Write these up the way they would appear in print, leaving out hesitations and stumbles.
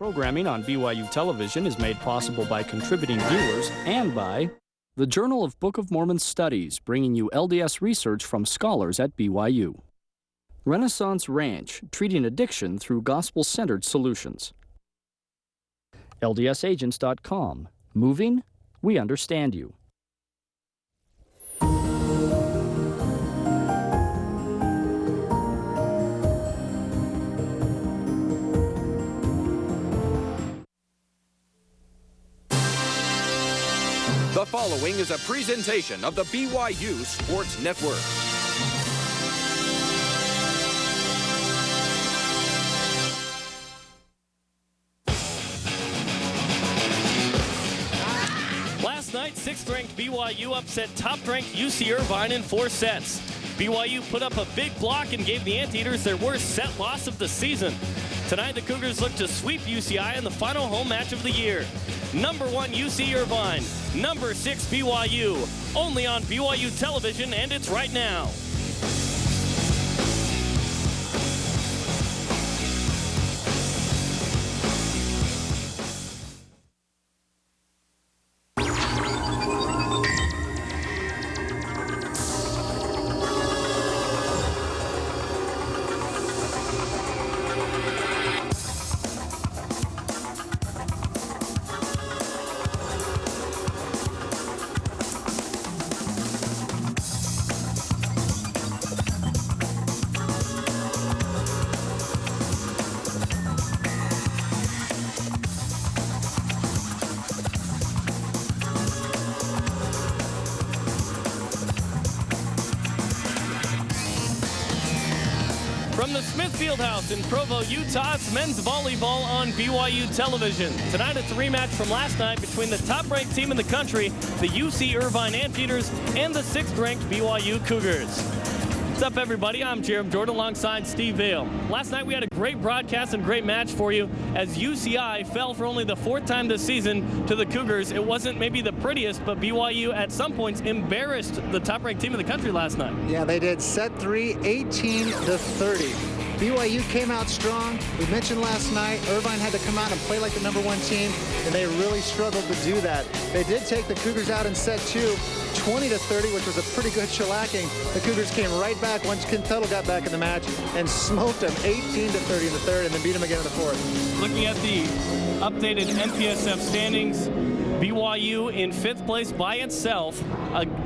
Programming on BYU television is made possible by contributing viewers and by the Journal of Book of Mormon Studies, bringing you LDS research from scholars at BYU. Renaissance Ranch, treating addiction through gospel-centered solutions. LDSagents.com. Moving, we understand you. The following is a presentation of the BYU Sports Network. Last night, 6th-ranked BYU upset top-ranked UC Irvine in 4 sets. BYU put up a big block and gave the Anteaters their worst set loss of the season. Tonight, the Cougars look to sweep UCI in the final home match of the year. Number 1 UC Irvine, number 6 BYU, only on BYU television, and it's right now. From the Smith Fieldhouse in Provo, Utah, it's men's volleyball on BYU television. Tonight it's a rematch from last night between the top-ranked team in the country, the UC Irvine Anteaters, and the 6th-ranked BYU Cougars. What's up, everybody? I'm Jeremy Jordan alongside Steve Vail. Last night we had a great broadcast and great match for you as UCI fell for only the 4th time this season to the Cougars. It wasn't maybe the prettiest, but BYU at some points embarrassed the top-ranked team in the country last night. Yeah, they did. Set 3, 18-30. BYU came out strong. We mentioned last night, Irvine had to come out and play like the number 1 team, and they really struggled to do that. They did take the Cougars out in set 2, 20-30, which was a pretty good shellacking. The Cougars came right back once Ken Tuttle got back in the match and smoked them 18-30 in the 3rd, and then beat them again in the 4th. Looking at the updated MPSF standings, BYU in 5th place by itself,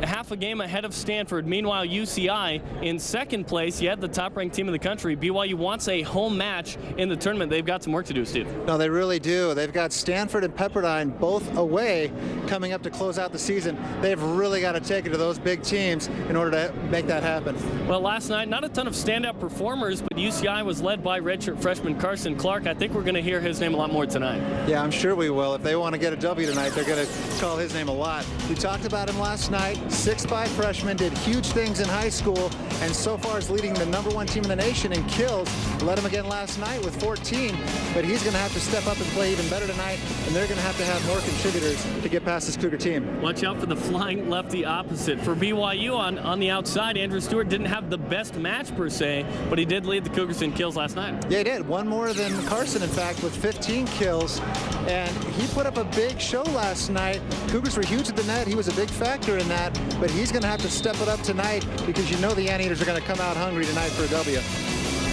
half a game ahead of Stanford. Meanwhile, UCI in 2nd place, yet the top-ranked team in the country. BYU wants a home match in the tournament. They've got some work to do, Steve. No, they really do. They've got Stanford and Pepperdine both away coming up to close out the season. They've really got to take it to those big teams in order to make that happen. Well, last night, not a ton of standout performers, but UCI was led by redshirt freshman Carson Clark. I think we're going to hear his name a lot more tonight. Yeah, I'm sure we will. If they want to get a W tonight, they're going to call his name a lot. We talked about him last night. 6'5" freshman, did huge things in high school, and so far is leading the number 1 team in the nation in kills. Led him again last night with 14, but he's going to have to step up and play even better tonight, and they're going to have more contributors to get past this Cougar team. Watch out for the flying lefty opposite. For BYU on the outside, Andrew Stewart didn't have the best match per se, but he did lead the Cougars in kills last night. Yeah, he did. One more than Carson, in fact, with 15 kills, and he put up a big show last night. Cougars were huge at the net. He was a big factor in that, but he's going to have to step it up tonight because you know the Anteaters are going to come out hungry tonight for a W.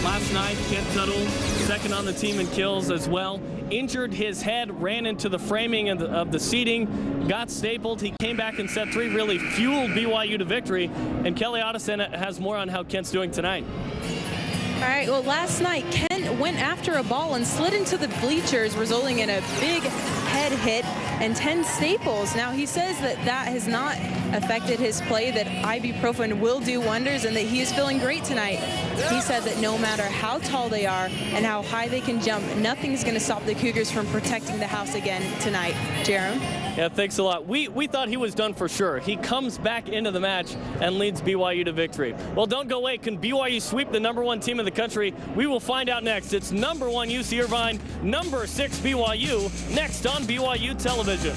Last night, Kent Tuttle, 2nd on the team in kills as well. Injured his head, ran into the framing of the seating, got stapled. He came back in set 3, really fueled BYU to victory. And Kelly Otteson has more on how Kent's doing tonight. All right, well, last night, Kent went after a ball and slid into the bleachers, resulting in a big head hit and 10 staples. Now, he says that has not affected his play, that ibuprofen will do wonders, and that he is feeling great tonight. He said that no matter how tall they are and how high they can jump, nothing's going to stop the Cougars from protecting the house again tonight. Jerome? Yeah, thanks a lot. We thought he was done for sure. He comes back into the match and leads BYU to victory. Well, don't go away. Can BYU sweep the number 1 team in the country? We will find out next. It's number 1 UC Irvine, number 6 BYU, next on BYU television.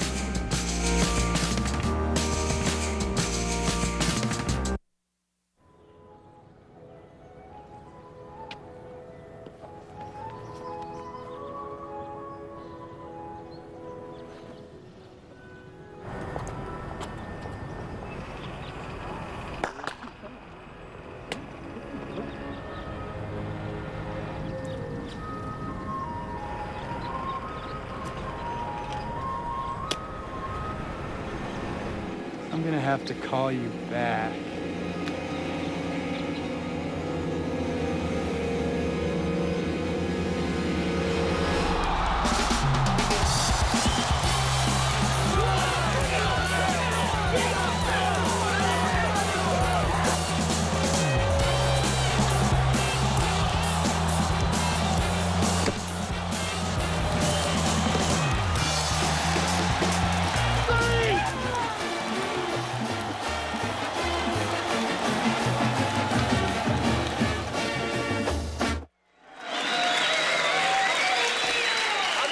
I'm going to have to call you back.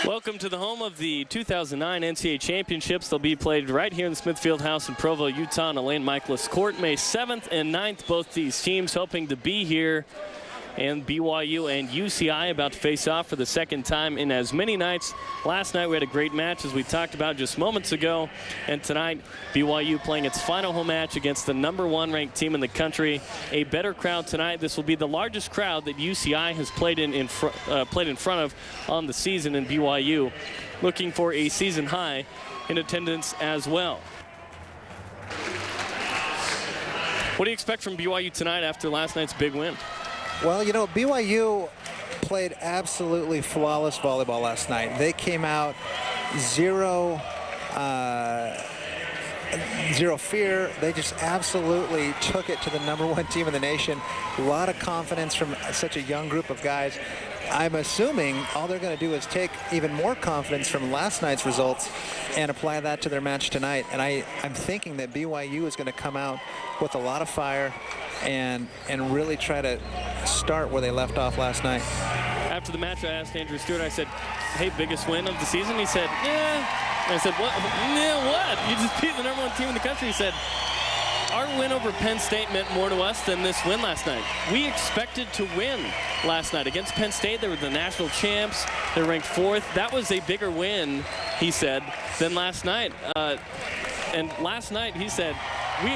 Welcome to the home of the 2009 NCAA Championships. They'll be played right here in the Smith Fieldhouse in Provo, Utah, on Elaine Michaelis Court, May 7th and 9th. Both these teams hoping to be here. And BYU and UCI about to face off for the second time in as many nights. Last night we had a great match, as we talked about just moments ago. And tonight, BYU playing its final home match against the #1 ranked team in the country. A better crowd tonight. This will be the largest crowd that UCI has played in front of on the season, in BYU looking for a season high in attendance as well. What do you expect from BYU tonight after last night's big win? Well, you know, BYU played absolutely flawless volleyball last night. They came out zero fear. They just absolutely took it to the #1 team in the nation. A lot of confidence from such a young group of guys. I'm assuming all they're going to do is take even more confidence from last night's results and apply that to their match tonight. And I'm thinking that BYU is going to come out with a lot of fire and really try to start where they left off last night. After the match, I asked Andrew Stewart, I said, hey, biggest win of the season? He said, yeah. And I said, what? Yeah, what? You just beat the #1 team in the country. He said, our win over Penn State meant more to us than this win last night. We expected to win last night against Penn State. They were the national champs. They're ranked 4th. That was a bigger win, he said, than last night. And last night, he said, we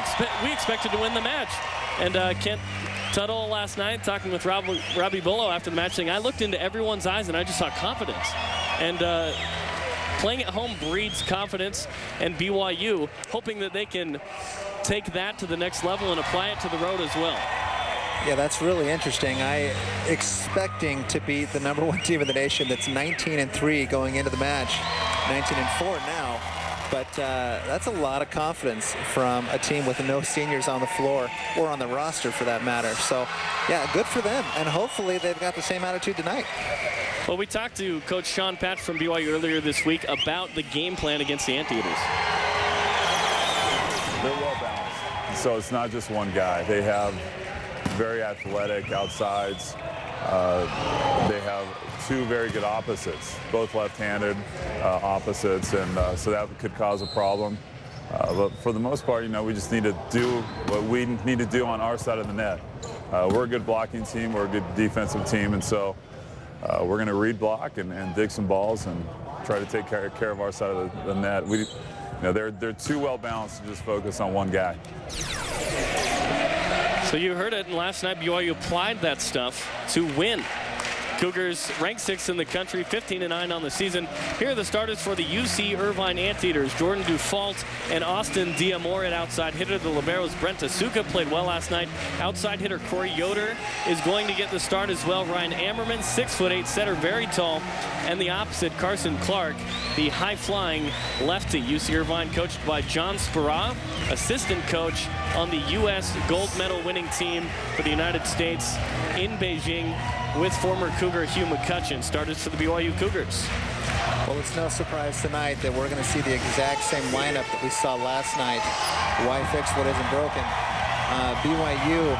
expected to win the match. And Kent Tuttle last night, talking with Robbie Bullough after the match, saying, I looked into everyone's eyes and I just saw confidence. And playing at home breeds confidence, and BYU hoping that they can take that to the next level and apply it to the road as well. Yeah, that's really interesting. Expecting to beat the #1 team in the nation that's 19-3 going into the match, 19-4 now. But that's a lot of confidence from a team with no seniors on the floor or on the roster for that matter. So, yeah, good for them. And hopefully they've got the same attitude tonight. Well, we talked to Coach Sean Patch from BYU earlier this week about the game plan against the Anteaters. They're well balanced. So it's not just one guy. They have very athletic outsides. They have 2 very good opposites, both left-handed opposites, and so that could cause a problem. But for the most part, you know, we just need to do what we need to do on our side of the net. We're a good blocking team, we're a good defensive team, and so we're going to read block and dig some balls and try to take care of our side of the net. You know, they're too well balanced to just focus on one guy. So you heard it, and last night BYU applied that stuff to win. Cougars ranked 6th in the country, 15-9 on the season. Here are the starters for the UC Irvine Anteaters. Jordan Dufault and Austin Diamore at outside hitter. The liberos Brent Asuka played well last night. Outside hitter Corey Yoder is going to get the start as well. Ryan Ammerman, 6'8" setter, very tall. And the opposite, Carson Clark, the high-flying lefty. UC Irvine coached by John Spera, assistant coach on the U.S. gold medal winning team for the United States in Beijing, with former Cougar Hugh McCutcheon. Starters for the BYU Cougars. Well, it's no surprise tonight that we're going to see the exact same lineup that we saw last night. Why fix what isn't broken? BYU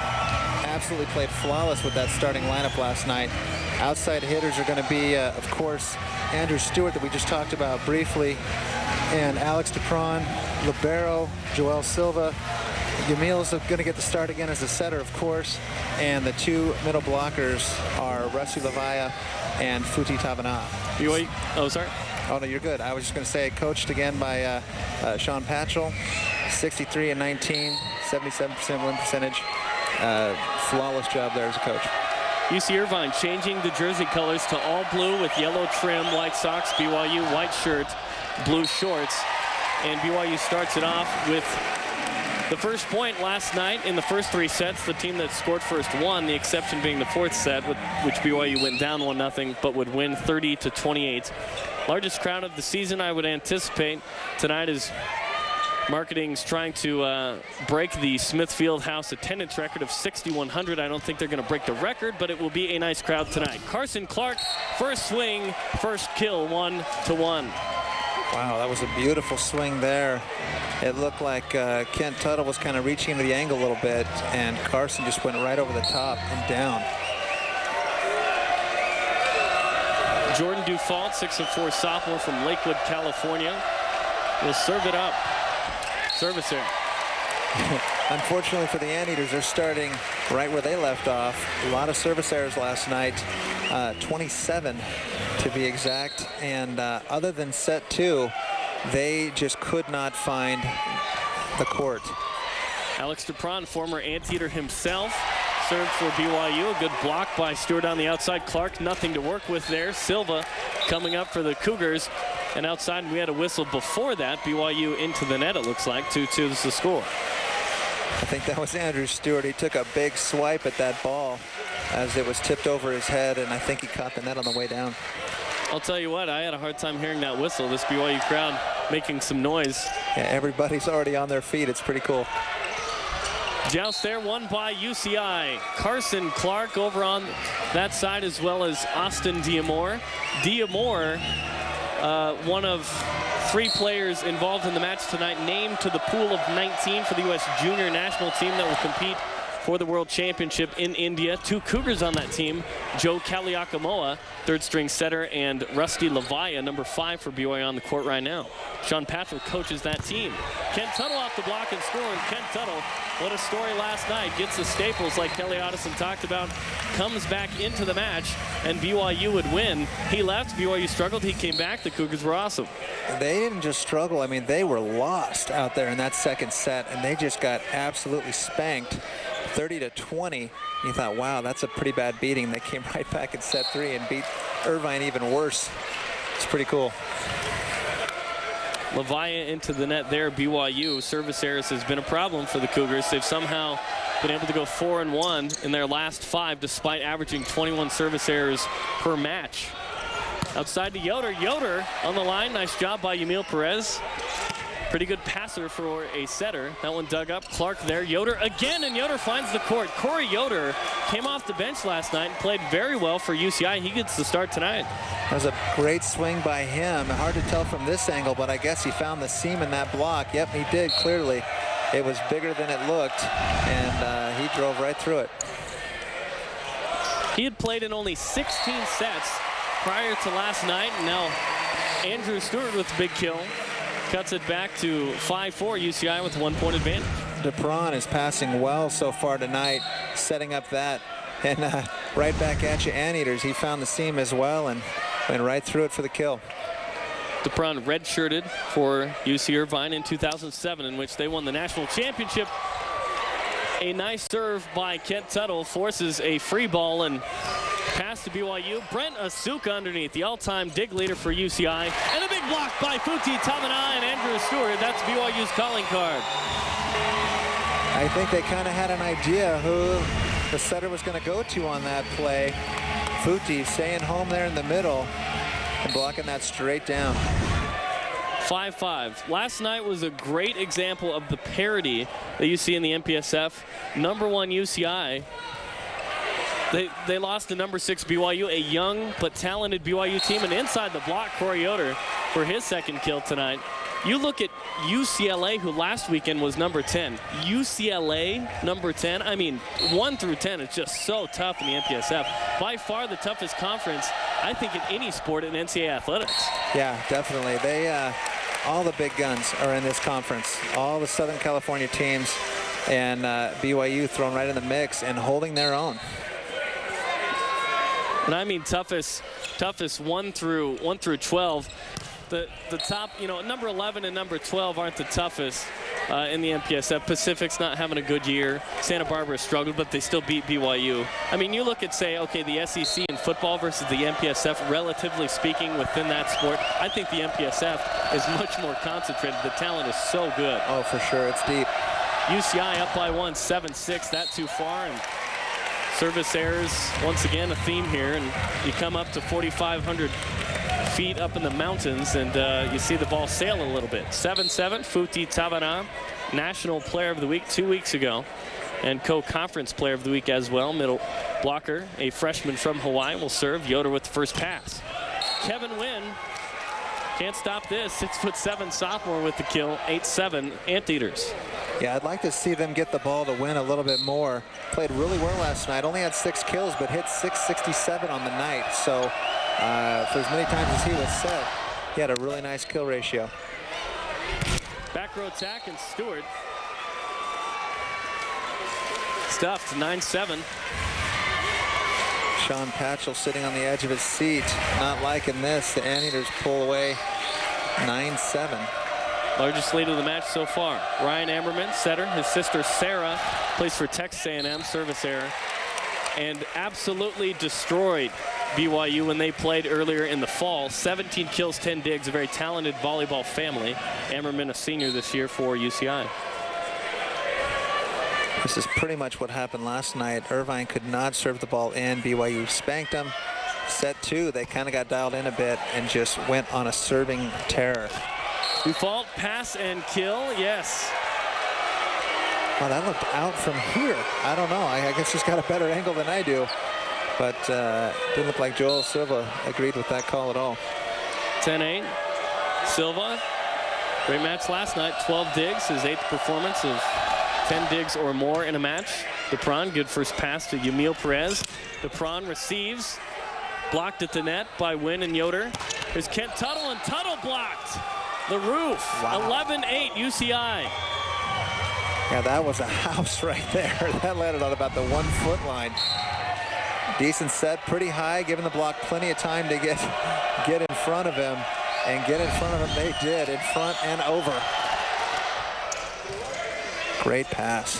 absolutely played flawless with that starting lineup last night. Outside hitters are going to be, of course, Andrew Stewart that we just talked about briefly, and Alex Dupron, libero, Joel Silva. Yamil's going to get the start again as a setter, of course, and the 2 middle blockers are Rusty Lavaya and Futi Tabana. Oh, sorry. Oh, no, you're good. I was just going to say, coached again by Sean Patchell, 63-19, 77% win percentage. Flawless job there as a coach. UC Irvine changing the jersey colors to all blue with yellow trim, white socks. BYU white shirt, blue shorts. And BYU starts it off with The first point last night in the first 3 sets, the team that scored first won, the exception being the 4th set, which BYU went down 1-0, but would win 30-28. Largest crowd of the season, I would anticipate. Tonight is marketing's trying to break the Smith Fieldhouse attendance record of 6,100. I don't think they're going to break the record, but it will be a nice crowd tonight. Carson Clark, first swing, first kill, 1-1. Wow, that was a beautiful swing there. It looked like Kent Tuttle was kind of reaching into the angle a little bit, and Carson just went right over the top and down. Jordan Dufault, 6'4" sophomore from Lakewood, California, will serve it up. Service error. Unfortunately for the Anteaters, they're starting right where they left off. A lot of service errors last night, 27 to be exact. And other than set 2, they just could not find the court. Alex Dupron, former Anteater himself, served for BYU. A good block by Stewart on the outside. Clark, nothing to work with there. Silva coming up for the Cougars. And outside, we had a whistle before that. BYU into the net, it looks like. 2-2 is the score. I think that was Andrew Stewart. He took a big swipe at that ball as it was tipped over his head, and I think he caught the net on the way down. I'll tell you what, I had a hard time hearing that whistle. This BYU crowd making some noise. Yeah, everybody's already on their feet. It's pretty cool. Joust there, won by UCI. Carson Clark over on that side, as well as Austin Diamore. Diamore, one of 3 players involved in the match tonight, named to the pool of 19 for the U.S. junior national team that will compete for the World Championship in India. 2 Cougars on that team, Joe Kaliakamoa, 3rd string setter, and Rusty Levaya, number 5 for BYU on the court right now. Sean Patrick coaches that team. Kent Tuttle off the block and scoring. Kent Tuttle, what a story last night. Gets the staples like Kelly Otteson talked about, comes back into the match, and BYU would win. He left, BYU struggled, he came back, the Cougars were awesome. They didn't just struggle, I mean, they were lost out there in that second set, and they just got absolutely spanked. 30-20. You thought, wow, that's a pretty bad beating. They came right back in set 3 and beat Irvine even worse. It's pretty cool. Levaya into the net there. BYU service errors has been a problem for the Cougars. They've somehow been able to go 4-1 in their last 5, despite averaging 21 service errors per match. Outside to Yoder. Yoder on the line. Nice job by Yamil Perez. Pretty good passer for a setter. That one dug up. Clark there. Yoder again, and Yoder finds the court. Corey Yoder came off the bench last night and played very well for UCI. He gets the start tonight. That was a great swing by him. Hard to tell from this angle, but I guess he found the seam in that block. Yep, he did, clearly. It was bigger than it looked, and he drove right through it. He had played in only 16 sets prior to last night, and now Andrew Stewart with the big kill. Cuts it back to 5-4, UCI with a 1-point advantage. Dupron is passing well so far tonight, setting up that. And right back at you, Anteaters. He found the seam as well and went right through it for the kill. Dupron redshirted for UC Irvine in 2007, in which they won the national championship. A nice serve by Kent Tuttle forces a free ball and pass to BYU. Brent Asuka underneath, the all-time dig leader for UCI. And a big block by Futi Tamana and Andrew Stewart. That's BYU's calling card. I think they kind of had an idea who the setter was going to go to on that play. Futi staying home there in the middle and blocking that straight down. 5-5. Last night was a great example of the parity that you see in the MPSF. Number 1 UCI. They lost to number 6 BYU, a young but talented BYU team, and inside the block, Corey Yoder for his second kill tonight. You look at UCLA, who last weekend was number 10. UCLA, number 10. I mean, 1 through 10 is just so tough in the MPSF. By far the toughest conference, I think, in any sport in NCAA athletics. Yeah, definitely. They, all the big guns are in this conference. All the Southern California teams, and BYU thrown right in the mix and holding their own. And I mean toughest 1 through 12. The top, you know, number 11 and number 12 aren't the toughest in the MPSF. Pacific's not having a good year. Santa Barbara struggled, but they still beat BYU. I mean, you look at, say, okay, the SEC in football versus the MPSF, relatively speaking, within that sport, I think the MPSF is much more concentrated. The talent is so good. Oh, for sure. It's deep. UCI up by 1, 7-6. That too far. And service errors, once again, a theme here. And you come up to 4,500 feet up in the mountains, and you see the ball sail a little bit. 7-7, Futi Tabana, National Player of the Week 2 weeks ago, and co-conference Player of the Week as well. Middle blocker, a freshman from Hawaii, will serve. Yoder with the first pass. Kevin Wynn can't stop this. 6'7" sophomore with the kill. 8-7 Anteaters. Yeah, I'd like to see them get the ball to win a little bit more. Played really well last night. Only had 6 kills, but hit 667 on the night. So for as many times as he was set, he had a really nice kill ratio. Back row attack, and Stewart stuffed. 9-7. Sean Patchell sitting on the edge of his seat, not liking this. The Anteaters pull away 9-7. Largest lead of the match so far. Ryan Ammerman, setter. His sister Sarah plays for Texas A&M, service error, and absolutely destroyed BYU when they played earlier in the fall. 17 kills, 10 digs, a very talented volleyball family. Ammerman a senior this year for UCI. This is pretty much what happened last night. Irvine could not serve the ball in. BYU spanked them. Set 2, they kind of got dialed in a bit and just went on a serving terror. Dufault, pass and kill, yes. Well, that looked out from here. I don't know. I guess he's got a better angle than I do. But didn't look like Joel Silva agreed with that call at all. 10-8. Silva, great match last night. 12 digs, his 8th performance of 10 digs or more in a match. Dupron, good first pass to Yamil Perez. Dupron receives, blocked at the net by Wynn and Yoder. Here's Kent Tuttle, and Tuttle blocked the roof. Wow. 11-8 UCI. Yeah, that was a house right there. That landed on about the 1 foot line. Decent set, pretty high, giving the block plenty of time to get in front of him. And get in front of him they did, in front and over. Great pass.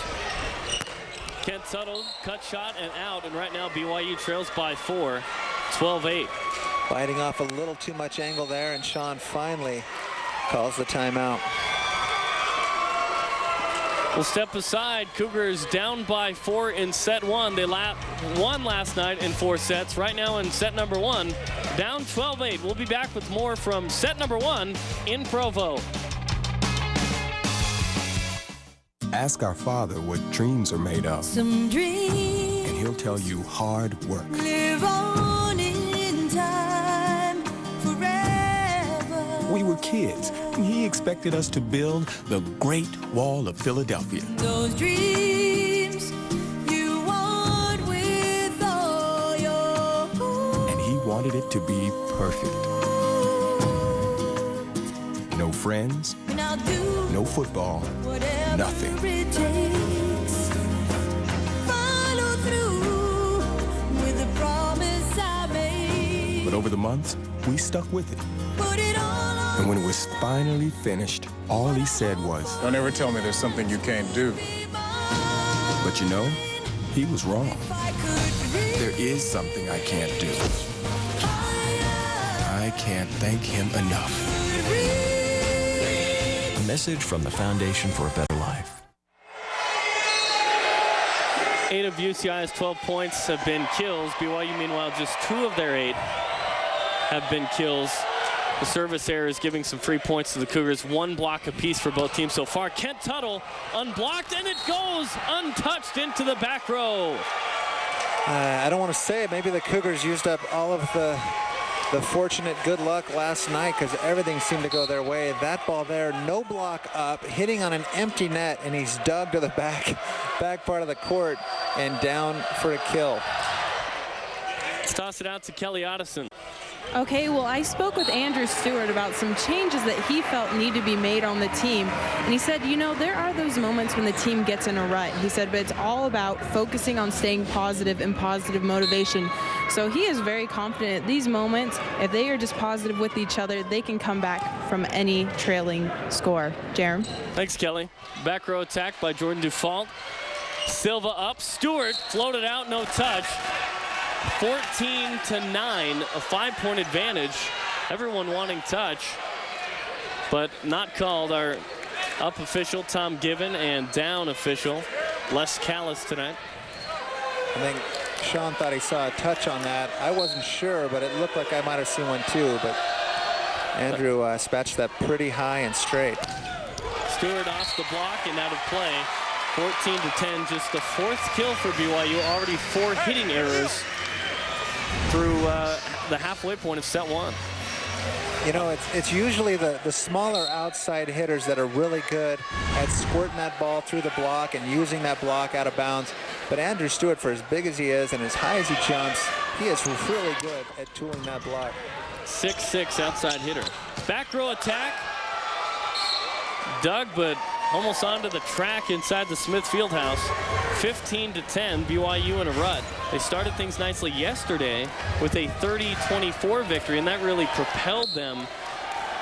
Kent Tuttle, cut shot and out, and right now BYU trails by 4, 12-8. Biting off a little too much angle there, and Sean finally calls the timeout. We'll step aside. Cougars down by 4 in set 1. They won last night in 4 sets. Right now in set number 1, down 12-8. We'll be back with more from set number 1 in Provo. Ask our Father what dreams are made of. Some dreams. And He'll tell you hard work. Live on in time forever. We were kids, and He expected us to build the Great Wall of Philadelphia. Those dreams you want with all your heart. And He wanted it to be perfect. No friends, no football, nothing. It takes. Follow through with the promise I made. But over the months, we stuck with it. Put it all on. And when it was finally finished, all He said was, "Don't ever tell me there's something you can't do." But you know, He was wrong. There is something I can't do. I can't thank Him enough. A message from the Foundation for a Better Life. 8 of UCI's 12 points have been kills. BYU, meanwhile, just 2 of their 8 have been kills. The service error is giving some free points to the Cougars. 1 block apiece for both teams so far. Kent Tuttle unblocked, and it goes untouched into the back row. I don't want to say it. Maybe the Cougars used up all of the fortunate good luck last night because everything seemed to go their way. That ball there, no block up, hitting on an empty net, and he's dug to the back part of the court and down for a kill. Let's toss it out to Kelly Otteson. Okay, well, I spoke with Andrew Stewart about some changes that he felt need to be made on the team. And he said, you know, there are those moments when the team gets in a rut. He said, but it's all about focusing on staying positive and positive motivation. So he is very confident at these moments, if they are just positive with each other, they can come back from any trailing score. Jerem. Thanks, Kelly. Back row attack by Jordan Dufault. Silva up. Stewart floated out, no touch. 14-9, a 5-point advantage. Everyone wanting touch, but not called. Our Up official Tom Given and down official Les Callis tonight. I think Sean thought he saw a touch on that. I wasn't sure, but it looked like I might have seen one too. But Andrew spatched that pretty high and straight. Stewart off the block and out of play. 14-10, just the 4th kill for BYU. Already 4 hitting errors through the halfway point of set 1. You know, it's usually the smaller outside hitters that are really good at squirting that ball through the block and using that block out of bounds. But Andrew Stewart, for as big as he is and as high as he jumps, he is really good at tooling that block. 6'6" outside hitter. Back row attack. Dug, but almost onto the track inside the Smith Fieldhouse. 15-10, BYU in a rut. They started things nicely yesterday with a 30-24 victory, and that really propelled them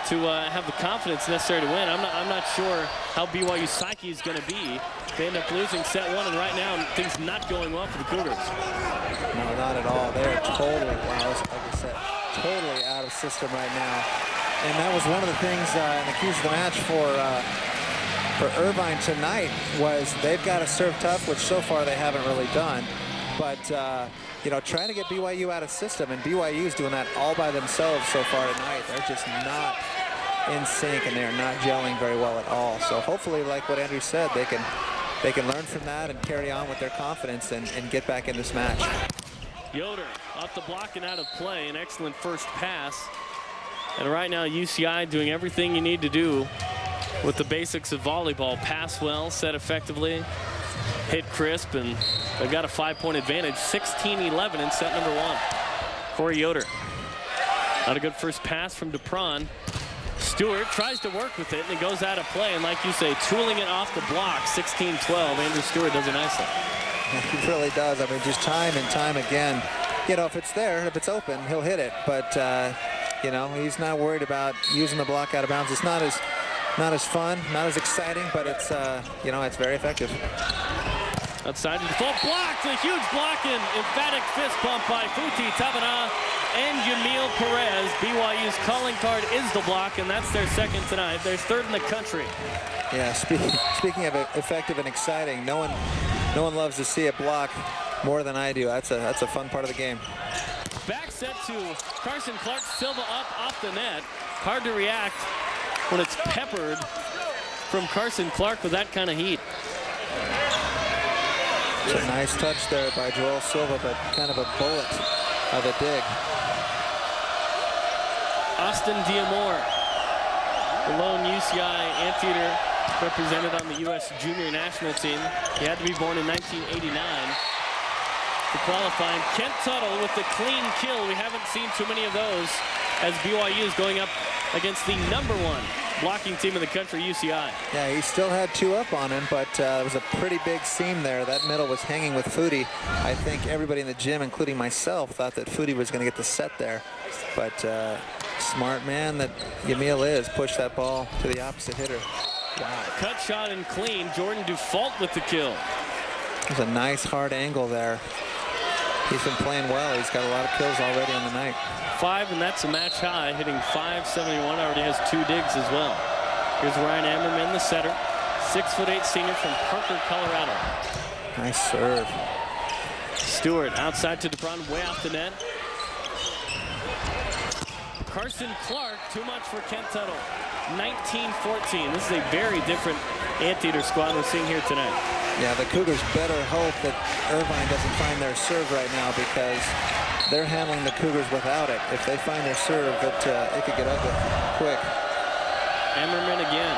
to have the confidence necessary to win. I'm not sure how BYU's psyche is going to be. They end up losing set 1, and right now things not going well for the Cougars. No, not at all. They're totally, like I said, totally out of system right now. And that was one of the things in the keys of the match for Irvine tonight was they've got to serve tough, which so far they haven't really done. But, you know, trying to get BYU out of system, and BYU's doing that all by themselves so far tonight. They're just not in sync, and they're not gelling very well at all. So hopefully, like what Andrew said, they can learn from that and carry on with their confidence and get back in this match. Yoder off the block and out of play. An excellent first pass. And right now, UCI doing everything you need to do with the basics of volleyball. Pass well, set effectively, hit crisp, and they've got a 5-point advantage. 16-11 in set number 1. Corey Yoder. Not a good first pass from Dupron. Stewart tries to work with it, and it goes out of play. And like you say, tooling it off the block, 16-12. Andrew Stewart does it nicely. He really does. I mean, just time and time again. You know, if it's there, if it's open, he'll hit it. But, you know, he's not worried about using the block out of bounds. It's not as fun, not as exciting, but it's, you know, it's very effective. Outside the default blocked, a huge block and emphatic fist bump by Futi Tabana and Yamil Perez. BYU's calling card is the block, and that's their 2nd tonight. They're 3rd in the country. Yeah, speaking of effective and exciting, no one loves to see it block more than I do. That's a fun part of the game. Back set to Carson Clark. Silva up off the net. Hard to react when it's peppered from Carson Clark with that kind of heat. It's a nice touch there by Joel Silva, but kind of a bullet of a dig. Austin Diamore, the lone UCI anteater represented on the U.S. junior national team. He had to be born in 1989 to qualify. And Kent Tuttle with the clean kill. We haven't seen too many of those as BYU is going up against the #1 blocking team in the country, UCI. Yeah, he still had 2 up on him, but there was a pretty big seam there. That middle was hanging with Futi. I think everybody in the gym, including myself, thought that Futi was going to get the set there. But smart man that Yamil is, pushed that ball to the opposite hitter. Wow. Cut shot and clean. Jordan Dufault with the kill. There's a nice hard angle there. He's been playing well. He's got a lot of kills already on the night. 5, and that's a match high, hitting .571. Already has 2 digs as well. Here's Ryan Ammerman, the setter. 6'8" senior from Parker, Colorado. Nice serve. Stewart outside to Dupron, way off the net. Carson Clark, too much for Kent Tuttle. 19-14. This is a very different anteater squad we're seeing here tonight. Yeah, the Cougars better hope that Irvine doesn't find their serve right now, because they're handling the Cougars without it. If they find their serve, it could get ugly quick. Ammerman again.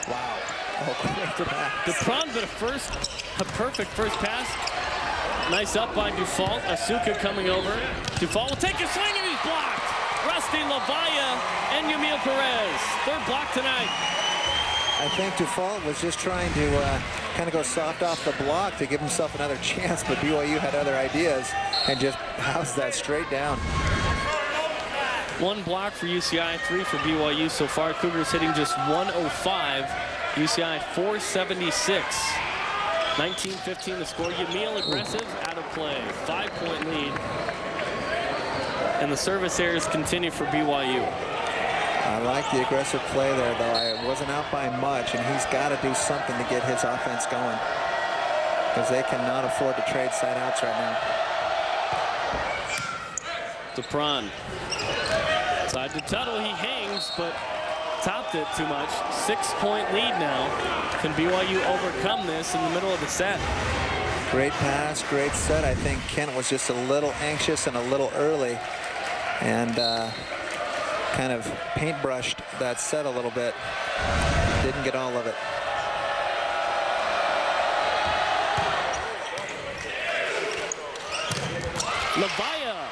Wow. Oh, quick pass. Dupron, but a perfect first pass. Nice up by Dufault. Asuka coming over. Dufault will take a swing, and he's blocked. Rusty Lavaya and Yamil Perez. 3rd block tonight. I think Dufault was just trying to kind of go soft off the block to give himself another chance, but BYU had other ideas and just housed that straight down. 1 block for UCI, 3 for BYU so far. Cougars hitting just 105. UCI 476. 19-15 the score. Yamil aggressive, out of play. 5-point lead. And the service errors continue for BYU. I like the aggressive play there, though. I wasn't out by much, and he's got to do something to get his offense going, because they cannot afford to trade side outs right now. DePron. Side to Tuttle. He hangs, but topped it too much. 6-point lead now. Can BYU overcome this in the middle of the set? Great pass, great set. I think Kent was just a little anxious and a little early, and kind of paintbrushed that set a little bit. Didn't get all of it. Levaya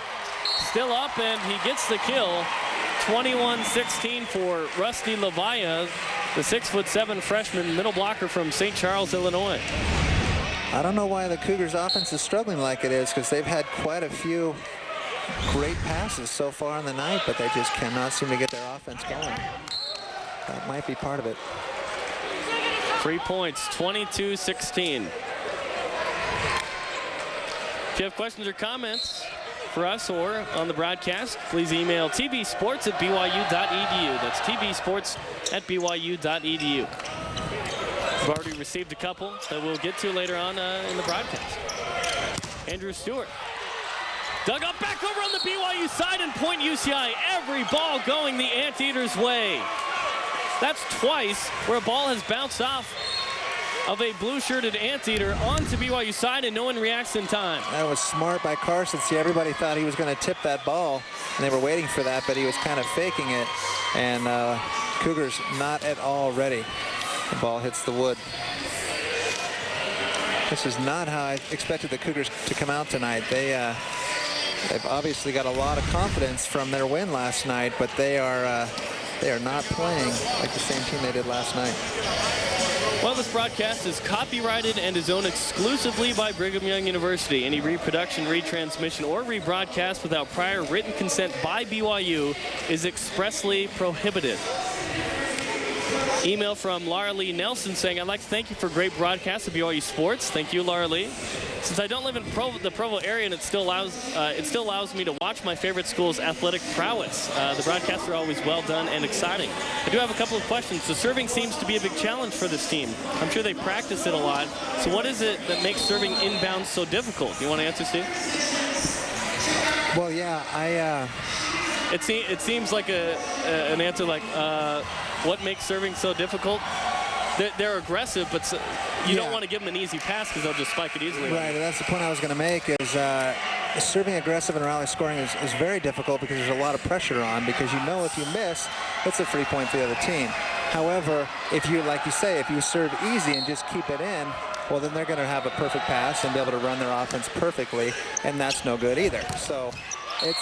still up, and he gets the kill. 21-16 for Rusty Levaya, the 6'7" freshman middle blocker from St. Charles, Illinois. I don't know why the Cougars offense is struggling like it is, because they've had quite a few great passes so far in the night, but they just cannot seem to get their offense going. That might be part of it. 3 points, 22-16. If you have questions or comments for us or on the broadcast, please email tvsports@byu.edu. That's tvsports@byu.edu. We've already received a couple that we'll get to later on in the broadcast. Andrew Stewart. Dug up back over on the BYU side, and point UCI. Every ball going the Anteaters' way. That's twice where a ball has bounced off of a blue-shirted Anteater onto BYU side, and no one reacts in time. That was smart by Carson. See, everybody thought he was going to tip that ball, and they were waiting for that, but he was kind of faking it, and Cougars not at all ready. The ball hits the wood. This is not how I expected the Cougars to come out tonight. They've obviously got a lot of confidence from their win last night, but they are not playing like the same team they did last night. Well, this broadcast is copyrighted and is owned exclusively by Brigham Young University. Any reproduction, retransmission, or rebroadcast without prior written consent by BYU is expressly prohibited. Email from Laura Lee Nelson saying, I'd like to thank you for great broadcast of BYU Sports. Thank you, Laura Lee. Since I don't live in the Provo area, and it still allows me to watch my favorite school's athletic prowess. The broadcasts are always well done and exciting. I do have a couple of questions. The serving seems to be a big challenge for this team. I'm sure they practice it a lot. So what is it that makes serving inbound so difficult? You want to answer, Steve? Well, yeah, It seems like an answer like, what makes serving so difficult? They're aggressive, but you don't want to give them an easy pass because they'll just spike it easily. Right, and that's the point I was going to make is serving aggressive and rally scoring is very difficult because there's a lot of pressure on, because you know if you miss, it's a free point for the other team. However, if you, like you say, if you serve easy and just keep it in, well, then they're going to have a perfect pass and be able to run their offense perfectly, and that's no good either. So it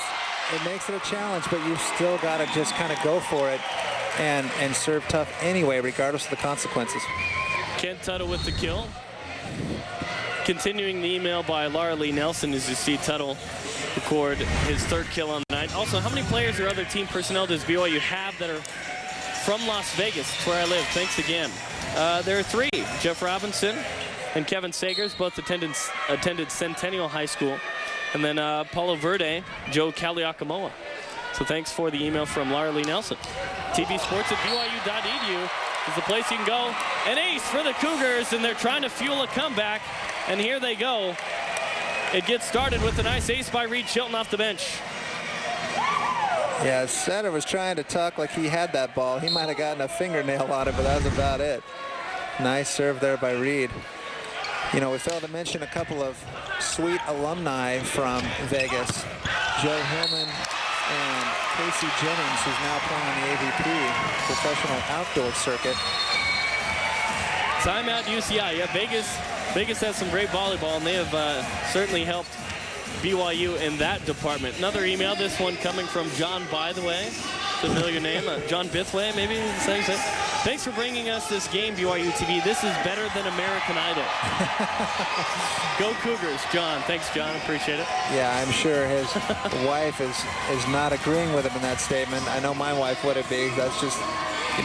makes it a challenge, but you still got to just kind of go for it and serve tough anyway, regardless of the consequences. Kent Tuttle with the kill. Continuing the email by Laura Lee Nelson as you see Tuttle record his third kill on the night. Also, how many players or other team personnel does BYU have that are from Las Vegas? That's where I live. Thanks again. There are 3. Jeff Robinson and Kevin Sagers, both attended Centennial High School. And then Paulo Verde, Joe Kaliakamoa. So thanks for the email from Laura Lee Nelson. tvsports@byu.edu is the place you can go. An ace for the Cougars, and they're trying to fuel a comeback. And here they go. It gets started with a nice ace by Reed Chilton off the bench. Yeah, Setter was trying to tuck like he had that ball. He might have gotten a fingernail on it, but that was about it. Nice serve there by Reed. You know, we failed to mention a couple of sweet alumni from Vegas. Joe Hillman and Casey Jennings, who's now playing on the AVP, professional outdoor circuit. Timeout UCI. Yeah, Vegas has some great volleyball, and they have certainly helped BYU in that department. Another email, this one coming from John, by the way. Familiar name, John Bithway, maybe? Thanks for bringing us this game, BYU TV. This is better than American Idol. Go Cougars, John. Thanks, John. Appreciate it. Yeah, I'm sure his wife is not agreeing with him in that statement. I know my wife would be. That's just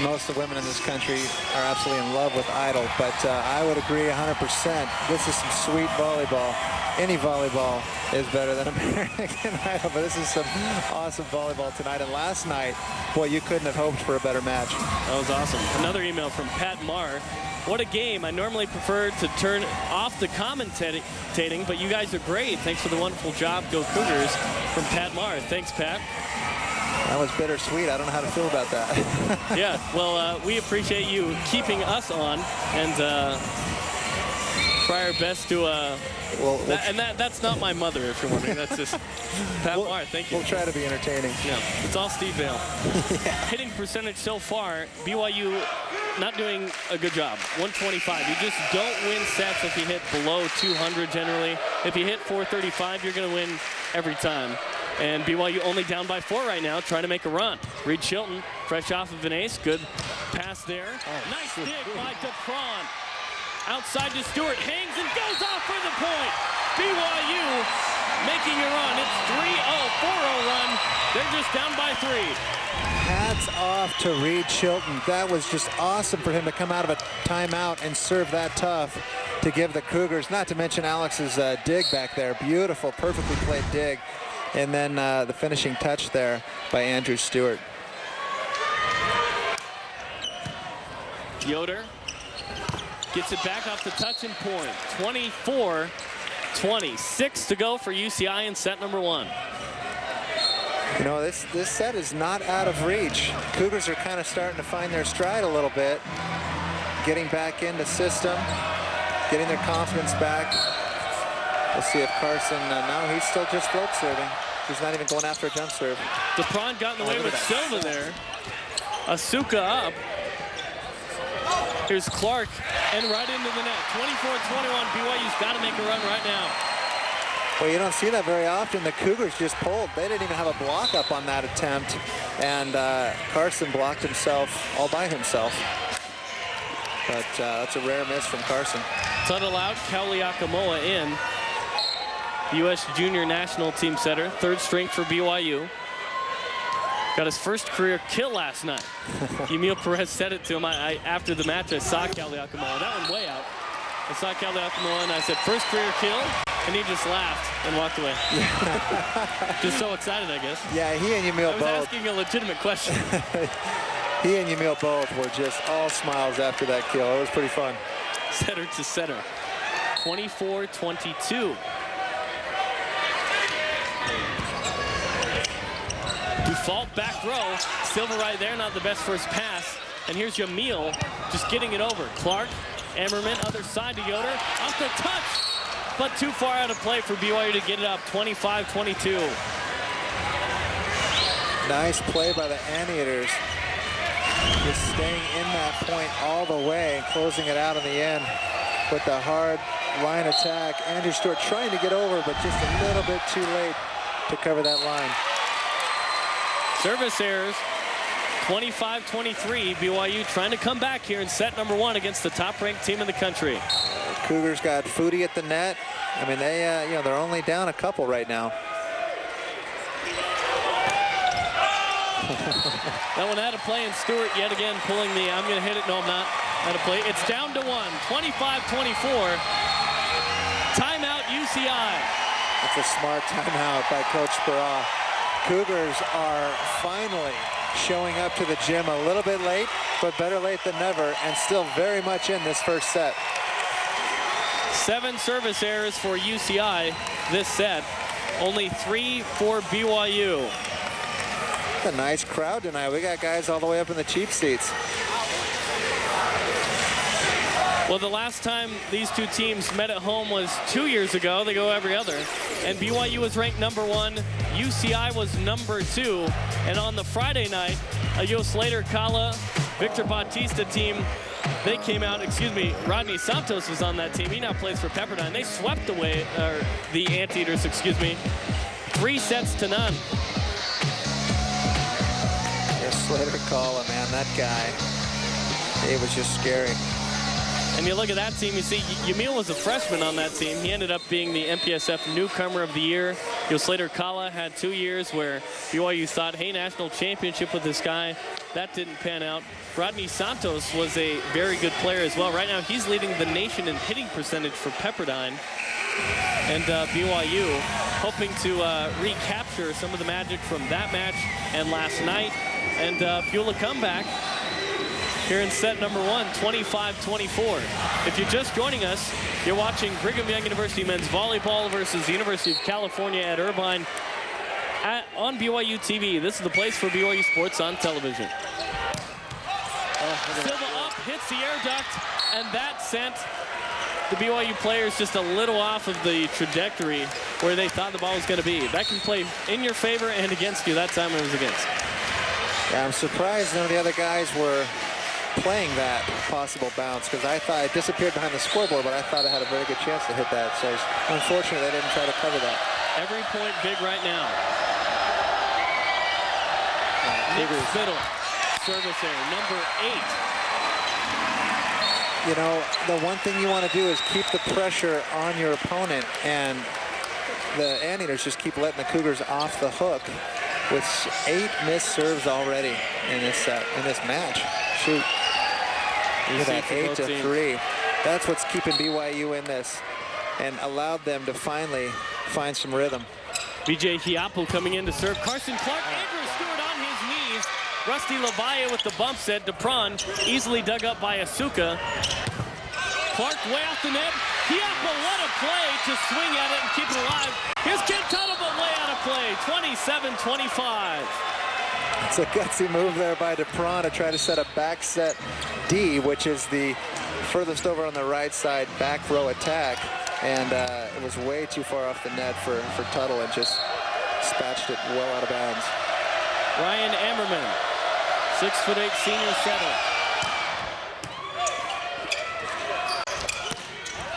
Most of the women in this country are absolutely in love with Idol, but I would agree 100%. This is some sweet volleyball. Any volleyball is better than American Idol, but this is some awesome volleyball tonight. And last night, boy, you couldn't have hoped for a better match. That was awesome. Another email from Pat Marr. What a game. I normally prefer to turn off the commentating, but you guys are great. Thanks for the wonderful job. Go Cougars, from Pat Marr. Thanks, Pat. That was bittersweet. I don't know how to feel about that. Yeah, well, we appreciate you keeping us on and try our best to... that's not my mother, if you're wondering. That's just Pat Marr. Thank you. We'll try to be entertaining. Yeah, it's all Steve Bale. Yeah. Hitting percentage so far, BYU not doing a good job. 125. You just don't win sets if you hit below 200 generally. If you hit 435, you're going to win every time. And BYU only down by 4 right now, trying to make a run. Reed Chilton, fresh off of an ace. Good pass there. Nice dig by DePron. Outside to Stewart, hangs and goes off for the point. BYU making a run. It's 3-0, 4-0 run. They're just down by 3. Hats off to Reed Chilton. That was just awesome for him to come out of a timeout and serve that tough to give the Cougars, not to mention Alex's dig back there. Beautiful, perfectly played dig. And then the finishing touch there by Andrew Stewart. Yoder gets it back off the touch and point. 24-20. 6 to go for UCI in set number 1. You know, this set is not out of reach. Cougars are kind of starting to find their stride a little bit. Getting back into system. Getting their confidence back. We'll see if Carson, no, he's still just float serving. He's not even going after a jump serve. DePron got in the way with Silva there. Asuka up. Here's Clark, and right into the net. 24-21, BYU's got to make a run right now. Well, you don't see that very often. The Cougars just pulled. They didn't even have a block up on that attempt. And Carson blocked himself all by himself. But that's a rare miss from Carson. Tuttle out, Kauliakamoa in. U.S. Junior National Team setter, 3rd string for BYU. Got his first career kill last night. Emil Perez said it to him. After the match, I saw Kauliakamoa. That one way out. I saw Kauliakamoa and I said, first career kill? And he just laughed and walked away. Just so excited, I guess. Yeah, he and Emil both. I was asking a legitimate question. He and Emil both were just all smiles after that kill. It was pretty fun. Setter to setter. 24-22. Default back row. Silva right there, not the best first pass. And here's Yamil just getting it over. Clark, Emmerman, other side to Yoder. Off the touch, but too far out of play for BYU to get it up. 25-22. Nice play by the Anteaters. Just staying in that point all the way and closing it out in the end with the hard line attack. Andrew Stewart trying to get over, but just a little bit too late to cover that line. Service errors, 25-23. BYU trying to come back here in set number 1 against the top-ranked team in the country. Cougars got Foodie at the net. I mean, they, you know, they're only down a couple right now. That one out of play, and Stewart yet again pulling the, I'm going to hit it, no, I'm not. Out of play. It's down to 1, 25-24. Timeout, UCI. It's a smart timeout by Coach Sparrow. Cougars are finally showing up to the gym a little bit late, but better late than never, and still very much in this first set. 7 service errors for UCI this set. Only 3 for BYU. A nice crowd tonight. We got guys all the way up in the cheap seats. Well, the last time these two teams met at home was 2 years ago. They go every other. And BYU was ranked number 1. UCI was number 2. And on the Friday night, a Yo Slater Kala, Victor Bautista team, they came out, Rodney Santos was on that team. He now plays for Pepperdine. They swept away, the Anteaters, 3 sets to none. Yo Slater Kala, man, that guy, he was just scary. And you look at that team, you see Yamil was a freshman on that team. He ended up being the MPSF Newcomer of the Year. Slater Kala had 2 years where BYU thought, hey, national championship with this guy. That didn't pan out. Rodney Santos was a very good player as well. Right now, he's leading the nation in hitting percentage for Pepperdine. And BYU hoping to recapture some of the magic from that match and last night and fuel a comeback here in set number 1, 25-24. If you're just joining us, you're watching Brigham Young University men's volleyball versus the University of California at Irvine on BYU TV. This is the place for BYU sports on television. Silva up, hits the air duct, and that sent the BYU players just a little off of the trajectory where they thought the ball was going to be. That can play in your favor and against you. That time it was against. Yeah, I'm surprised none of the other guys were playing that possible bounce, because I thought it disappeared behind the scoreboard, but I thought I had a very good chance to hit that. So unfortunately, they didn't try to cover that. Every point big right now. Nick Spittle, service error, number 8. You know, the one thing you want to do is keep the pressure on your opponent, and the Anteaters just keep letting the Cougars off the hook with 8 missed serves already in this match. Shoot. Look at that, 8-3. That's what's keeping BYU in this and allowed them to finally find some rhythm. BJ Hiapu coming in to serve. Carson Clark, Andrew Stewart on his knees. Rusty Lavaya with the bump set. Dupron easily dug up by Asuka. Clark way off the net. Hiapu, what a play to swing at it and keep it alive. Here's Ken Tuttle, but way out of play. 27-25. It's a gutsy move there by Dupron to try to set a back set D, which is the furthest over on the right side back row attack. And it was way too far off the net for Tuttle and just dispatched it well out of bounds. Ryan Ammerman, 6'8" senior setter.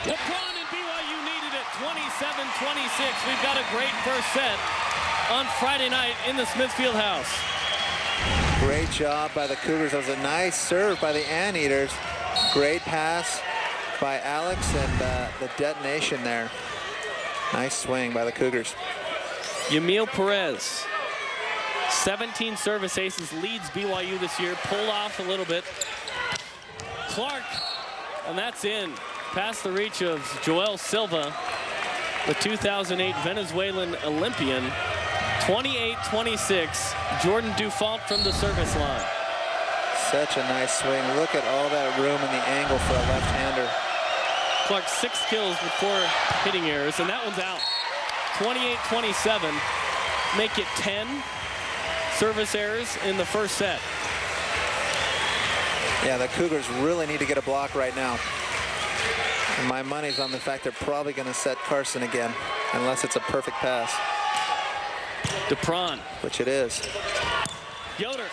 Dupron and BYU needed it, 27-26. We've got a great first set on Friday night in the Smith Fieldhouse. Great job by the Cougars. That was a nice serve by the Anteaters. Great pass by Alex, and the detonation there. Nice swing by the Cougars. Yamil Perez, 17 service aces, leads BYU this year. Pulled off a little bit. Clark, and that's in. Past the reach of Joel Silva, the 2008 Venezuelan Olympian. 28-26, Jordan Dufault from the service line. Such a nice swing. Look at all that room and the angle for a left-hander. Clark 6 kills with 4 hitting errors, and that one's out. 28-27, make it 10 service errors in the first set. Yeah, the Cougars really need to get a block right now. And my money's on the fact they're probably going to set Carson again, unless it's a perfect pass. Dupron. Which it is. Yoder.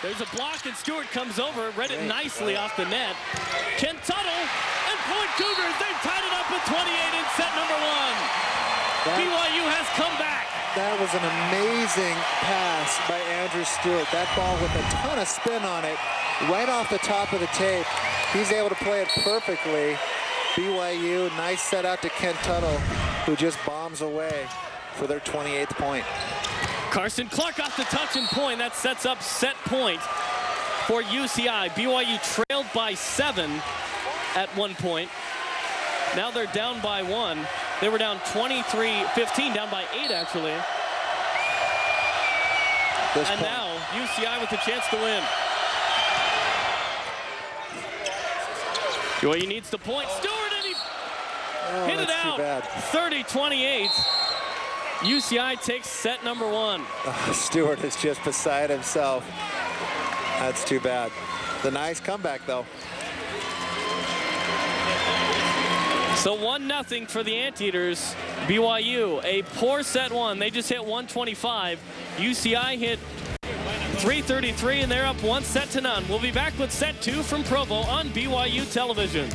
There's a block, and Stewart comes over, read it nicely off the net. Ken Tuttle and point Cougars. They've tied it up at 28 in set number 1. BYU has come back. That was an amazing pass by Andrew Stewart. That ball with a ton of spin on it, right off the top of the tape. He's able to play it perfectly. BYU, nice set out to Ken Tuttle, who just bombs away for their 28th point. Carson Clark off the touch and point. That sets up set point for UCI. BYU trailed by 7 at one point. Now they're down by 1. They were down 23-15, down by 8 actually. And now UCI with a chance to win. BYU needs the point. Stewart, and he hit it out. 30-28. UCI takes set number 1. Stewart is just beside himself. That's too bad. The nice comeback, though. So 1-0 for the Anteaters. BYU, a poor set 1. They just hit 125. UCI hit 333, and they're up 1-0. We'll be back with set 2 from Provo on BYU television.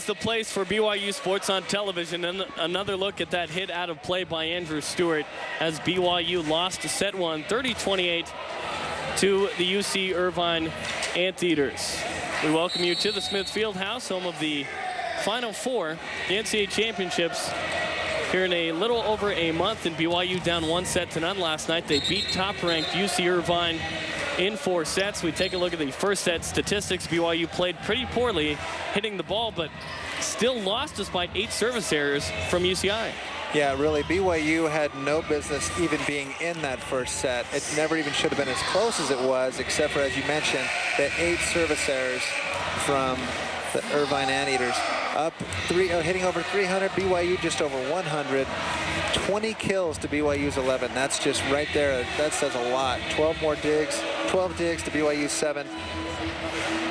the place for BYU Sports on television. And another look at that hit out of play by Andrew Stewart as BYU lost to set one, 30-28 to the UC Irvine Anteaters. We welcome you to the Smith Fieldhouse, home of the Final Four, the NCAA Championships, here in a little over a month. And BYU down 1-0 last night. They beat top-ranked UC Irvine in 4 sets. We take a look at the first set statistics. BYU played pretty poorly hitting the ball, but still lost despite 8 service errors from UCI. Yeah, really, BYU had no business even being in that first set. It never even should have been as close as it was, except for, as you mentioned, the 8 service errors from the Irvine Anteaters. Up hitting over 300, BYU just over 100. 20 kills to BYU's 11. That's just right there. That says a lot. 12 digs to BYU's 7.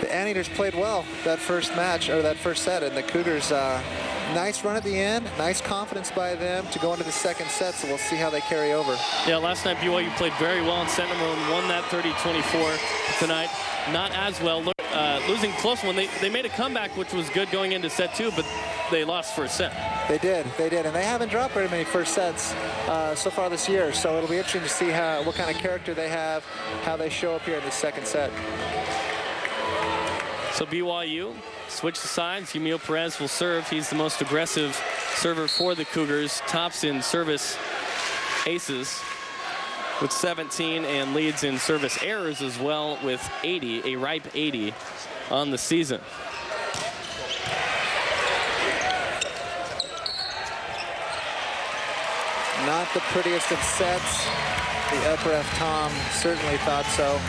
The Anteaters played well that first match, or that first set, and the Cougars, nice run at the end, nice confidence by them to go into the second set, so we'll see how they carry over. Yeah, last night BYU played very well in set number 1, won that 30-24. Tonight, not as well. Losing close one. They made a comeback, which was good going into set 2, but they lost first set. They did, and they haven't dropped very many first sets so far this year, so it'll be interesting to see what kind of character they have, how they show up here in the second set. So BYU switch the sides. Yamil Perez will serve. He's the most aggressive server for the Cougars. Tops in service aces with 17 and leads in service errors as well with 80, a ripe 80 on the season. Not the prettiest of sets. The upper F Tom certainly thought so.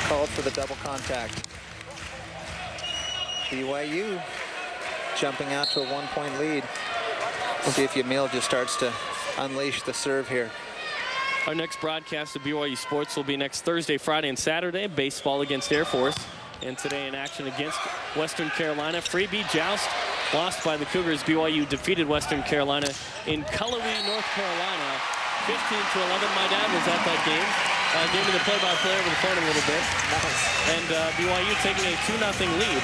Called for the double contact. BYU jumping out to a 1-point lead. See if Yamil just starts to unleash the serve here. Our next broadcast of BYU Sports will be next Thursday, Friday, and Saturday. Baseball against Air Force. And today in action against Western Carolina. Freebie joust lost by the Cougars. BYU defeated Western Carolina in Cullowhee, North Carolina, 15-11. My dad was at that game. Gave me the play-by-play over the phone a little bit. Nice. And BYU taking a 2-0 lead.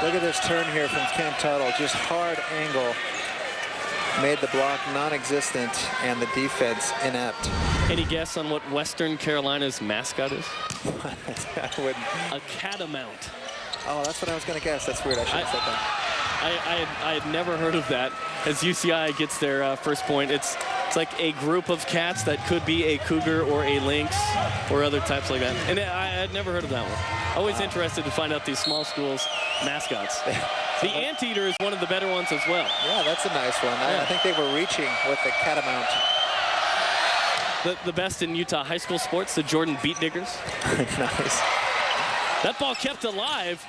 Look at this turn here from Kent Tuttle. Just hard angle. Made the block non-existent and the defense inept. Any guess on what Western Carolina's mascot is? I wouldn't. A catamount. Oh, that's what I was going to guess. That's weird. I should have said that. I had never heard of that. As UCI gets their first point, it's like a group of cats that could be a cougar or a lynx or other types like that. And I had never heard of that one. Always interested to find out these small schools' mascots. The Anteater is one of the better ones as well. Yeah, that's a nice one. Yeah. I think they were reaching with the catamount. The best in Utah high school sports, the Jordan Beat Diggers. Nice. That ball kept alive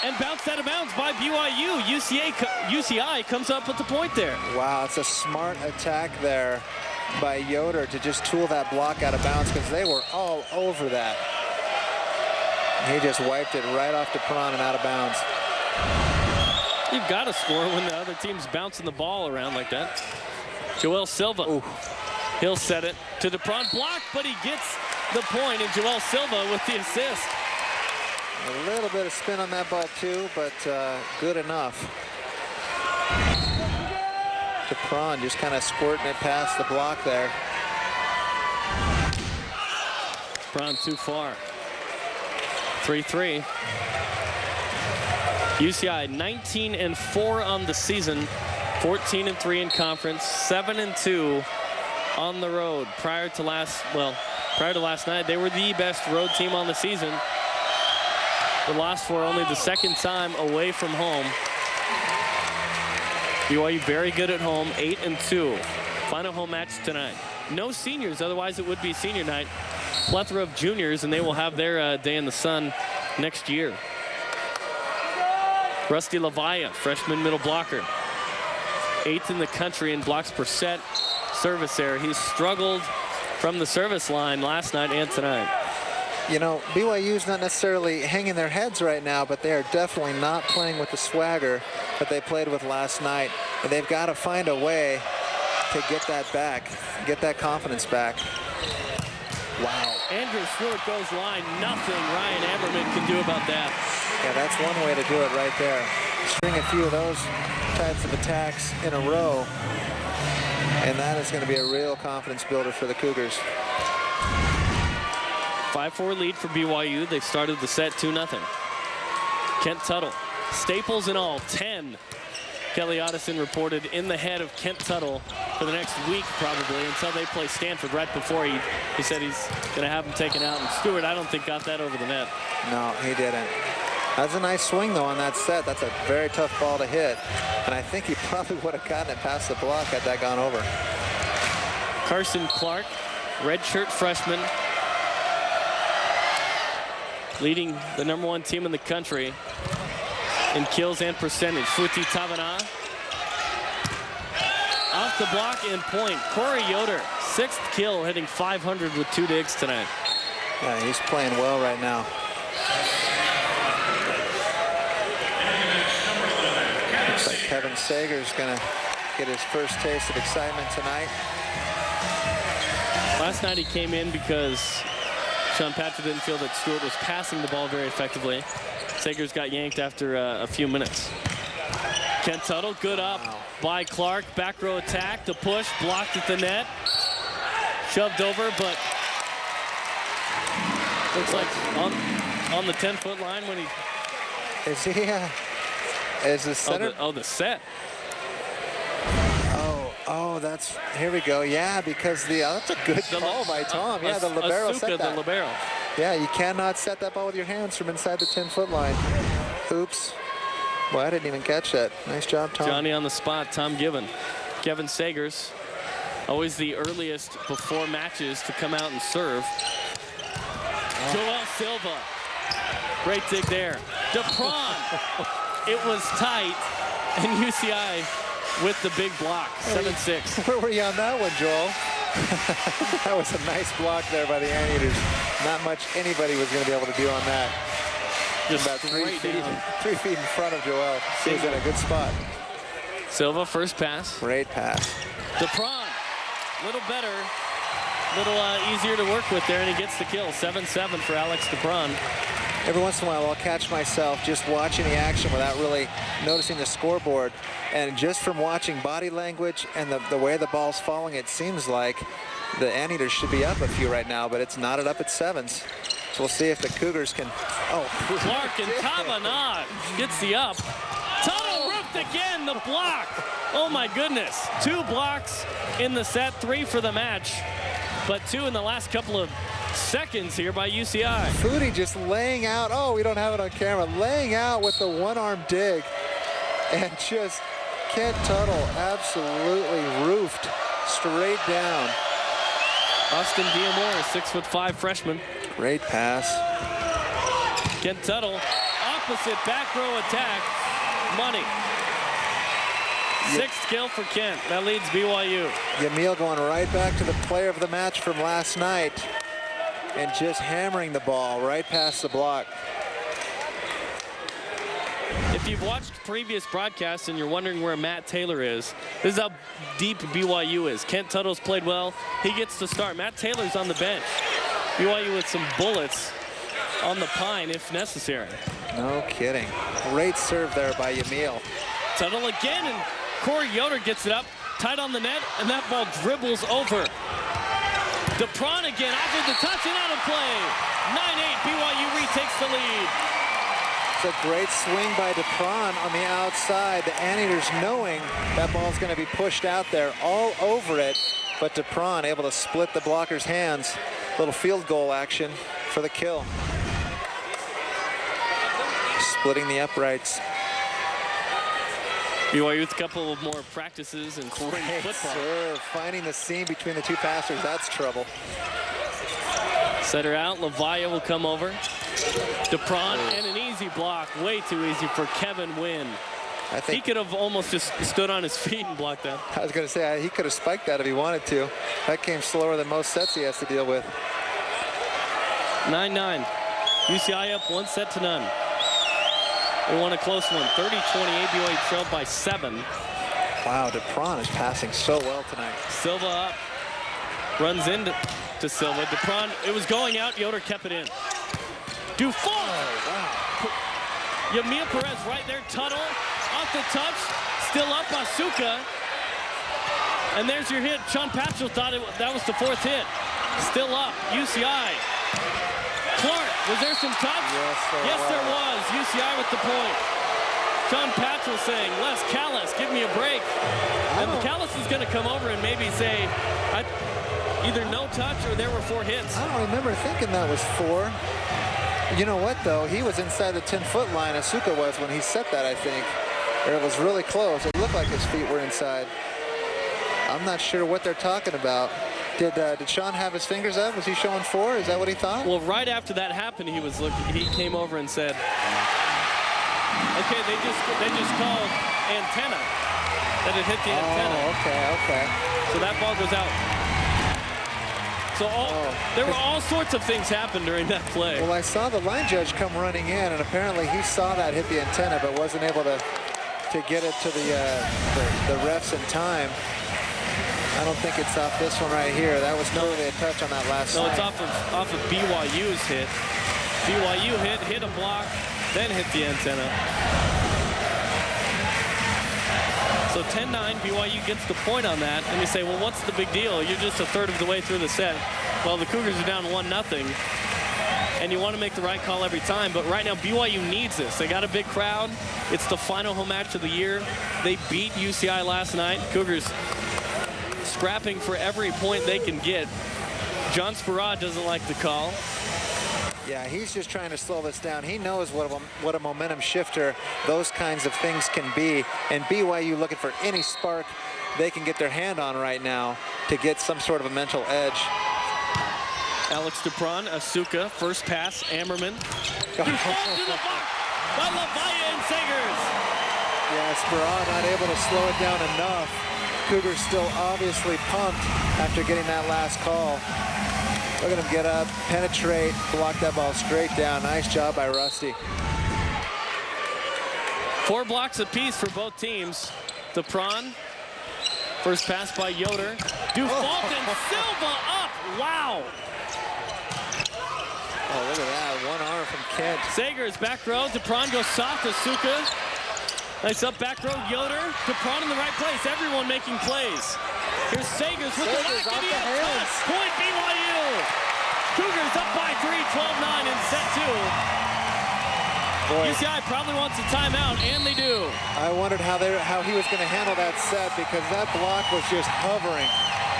and bounced out of bounds by BYU. UCI comes up with the point there. Wow, it's a smart attack there by Yoder to just tool that block out of bounds because they were all over that. He just wiped it right off to Perron and out of bounds. You've got to score when the other team's bouncing the ball around like that. Joel Silva. Ooh. He'll set it to DePron. Blocked, but he gets the point, and Joel Silva with the assist. A little bit of spin on that ball too, but good enough. DePron just kind of squirting it past the block there. DePron too far. 3-3. UCI 19-4 on the season, 14-3 in conference, 7-2 on the road. Prior to last night, they were the best road team on the season. The loss for only the second time away from home. BYU very good at home, 8-2. Final home match tonight. No seniors, otherwise it would be senior night. Plethora of juniors, and they will have their day in the sun next year. Rusty Lavaya, freshman middle blocker. 8th in the country in blocks per set. Service error. He's struggled from the service line last night and tonight. You know, BYU's not necessarily hanging their heads right now, but they are definitely not playing with the swagger that they played with last night. And they've got to find a way to get that back, get that confidence back. Wow. Andrew Stewart goes line. Nothing Ryan Ammerman can do about that. Yeah, that's one way to do it right there. String a few of those types of attacks in a row, and that is going to be a real confidence builder for the Cougars. 5-4 lead for BYU. They started the set 2-0. Kent Tuttle, staples and all, 10. Kelly Otteson reported in the head of Kent Tuttle for the next week probably until they play Stanford. Right before he said he's going to have him taken out. And Stewart, I don't think, got that over the net. No, he didn't. That's a nice swing, though, on that set. That's a very tough ball to hit. And I think he probably would have gotten it past the block had that gone over. Carson Clark, redshirt freshman, leading the #1 team in the country in kills and percentage. Futi Tavana off the block and point. Corey Yoder, 6th kill, hitting .500 with 2 digs tonight. Yeah, he's playing well right now. Looks like Kevin Sager's going to get his first taste of excitement tonight. Last night he came in because Sean Patrick didn't feel that Stewart was passing the ball very effectively. Sagers got yanked after a few minutes. Kent Tuttle, good up by Clark. Back row attack, the push, blocked at the net. Shoved over, but looks like on the 10-foot line when he... Is he, is the center? The set. Oh, that's, here we go. Yeah, because that's a good call by Tom. Yeah, the libero set that. The libero. Yeah, you cannot set that ball with your hands from inside the 10-foot line. Oops. Well, I didn't even catch that. Nice job, Tom. Johnny on the spot, Tom Given. Kevin Sagers, always the earliest before matches to come out and serve. Joel Silva. Great dig there. DePron. It was tight, and UCI with the big block, 7-6. Where were you on that one, Joel? That was a nice block there by the Anteaters. Not much anybody was going to be able to do on that. Just about 3 feet in front of Joel. He was in a good spot. Silva, first pass. Great pass. DePron, little better, little easier to work with there, and he gets the kill. 7-7 for Alex DePron. Every once in a while, I'll catch myself just watching the action without really noticing the scoreboard. And just from watching body language and the way the ball's falling, it seems like the Anteaters should be up a few right now, but it's knotted up at 7s. So we'll see if the Cougars can... Oh, Clark and Tavanad gets the up. Tuttle ripped again, the block. Oh my goodness. 2 blocks in the set, 3 for the match, but 2 in the last couple of seconds here by UCI. Foodie just laying out, oh, we don't have it on camera, laying out with the one-arm dig, and just Kent Tuttle absolutely roofed straight down. Austin Diamore, 6'5" freshman. Great pass. Kent Tuttle, opposite back row attack, money. 6th kill for Kent. That leads BYU. Yamil going right back to the player of the match from last night and just hammering the ball right past the block. If you've watched previous broadcasts and you're wondering where Matt Taylor is, this is how deep BYU is. Kent Tuttle's played well. He gets to start. Matt Taylor's on the bench. BYU with some bullets on the pine if necessary. No kidding. Great serve there by Yamil. Tuttle again, and Corey Yoder gets it up, tight on the net, and that ball dribbles over. DePron again, offered the touch and out of play. 9-8, BYU retakes the lead. It's a great swing by DePron on the outside. The Anteaters knowing that ball's going to be pushed out there all over it, but DePron able to split the blocker's hands. Little field goal action for the kill. Splitting the uprights. BYU with a couple of more practices and spring football. Serve. Finding the seam between the two passers, that's trouble. Setter out, Lavaya will come over. DePron and an easy block, way too easy for Kevin Wynn. I think he could have almost just stood on his feet and blocked that. I was going to say, he could have spiked that if he wanted to. That came slower than most sets he has to deal with. 9-9. UCI up 1-0. They won a close one, 30-28. BYU trailed by 7. Wow, DePron is passing so well tonight. Silva up, runs into Silva. DePron, it was going out. Yoder kept it in. Dufault. Oh, wow. Yamil Perez right there. Tuttle off the touch. Still up Asuka. And there's your hit. Sean Patchell thought that was the 4th hit. Still up. UCI. Clark, was there some touch? Yes, there was. UCI with the point. Sean Patchell saying, Les Callis, give me a break. And Callis is going to come over and maybe say, either no touch or there were 4 hits. I don't remember thinking that was 4. You know what, though? He was inside the 10-foot line. Asuka was when he set that, I think. Or it was really close. It looked like his feet were inside. I'm not sure what they're talking about. Did Sean have his fingers up? Was he showing 4? Is that what he thought? Well, right after that happened, he was looking. He came over and said, "Okay, they just called antenna. That it hit the antenna." Okay. So that ball goes out. So there were all sorts of things happen during that play. Well, I saw the line judge come running in, and apparently he saw that hit the antenna, but wasn't able to get it to the refs in time. I don't think it's off this one right here. That was clearly a touch on that last No, night. it's off of BYU's hit. BYU hit a block, then hit the antenna. So 10-9, BYU gets the point on that. And you say, well, what's the big deal? You're just a third of the way through the set. Well, the Cougars are down 1-0. And you want to make the right call every time. But right now, BYU needs this. They got a big crowd. It's the final home match of the year. They beat UCI last night. Cougars scrapping for every point they can get. John Sparrod doesn't like the call. Yeah, he's just trying to slow this down. He knows what a momentum shifter those kinds of things can be. And BYU looking for any spark they can get their hand on right now to get some sort of a mental edge. Alex Dupron, Asuka, first pass, Ammerman. Falls to the box by LaVaya and Sagers. Yeah, Sparrod not able to slow it down enough. Cougars still obviously pumped after getting that last call. Look at him get up, penetrate, block that ball straight down. Nice job by Rusty. 4 blocks apiece for both teams. Dupron, first pass by Yoder. Dufault and Silva up. Wow. Oh, look at that. One arm from Kent. Sagers back row. Dupron goes soft. Asuka. Nice up back row. Yoder. Dupron in the right place. Everyone making plays. Here's Sagers with the rack. off And he the has hands. touch. Point BYU. Cougars up by 3, 12-9 in set 2. Boy. UCI probably wants a timeout, and they do. I wondered how he was going to handle that set because that block was just hovering.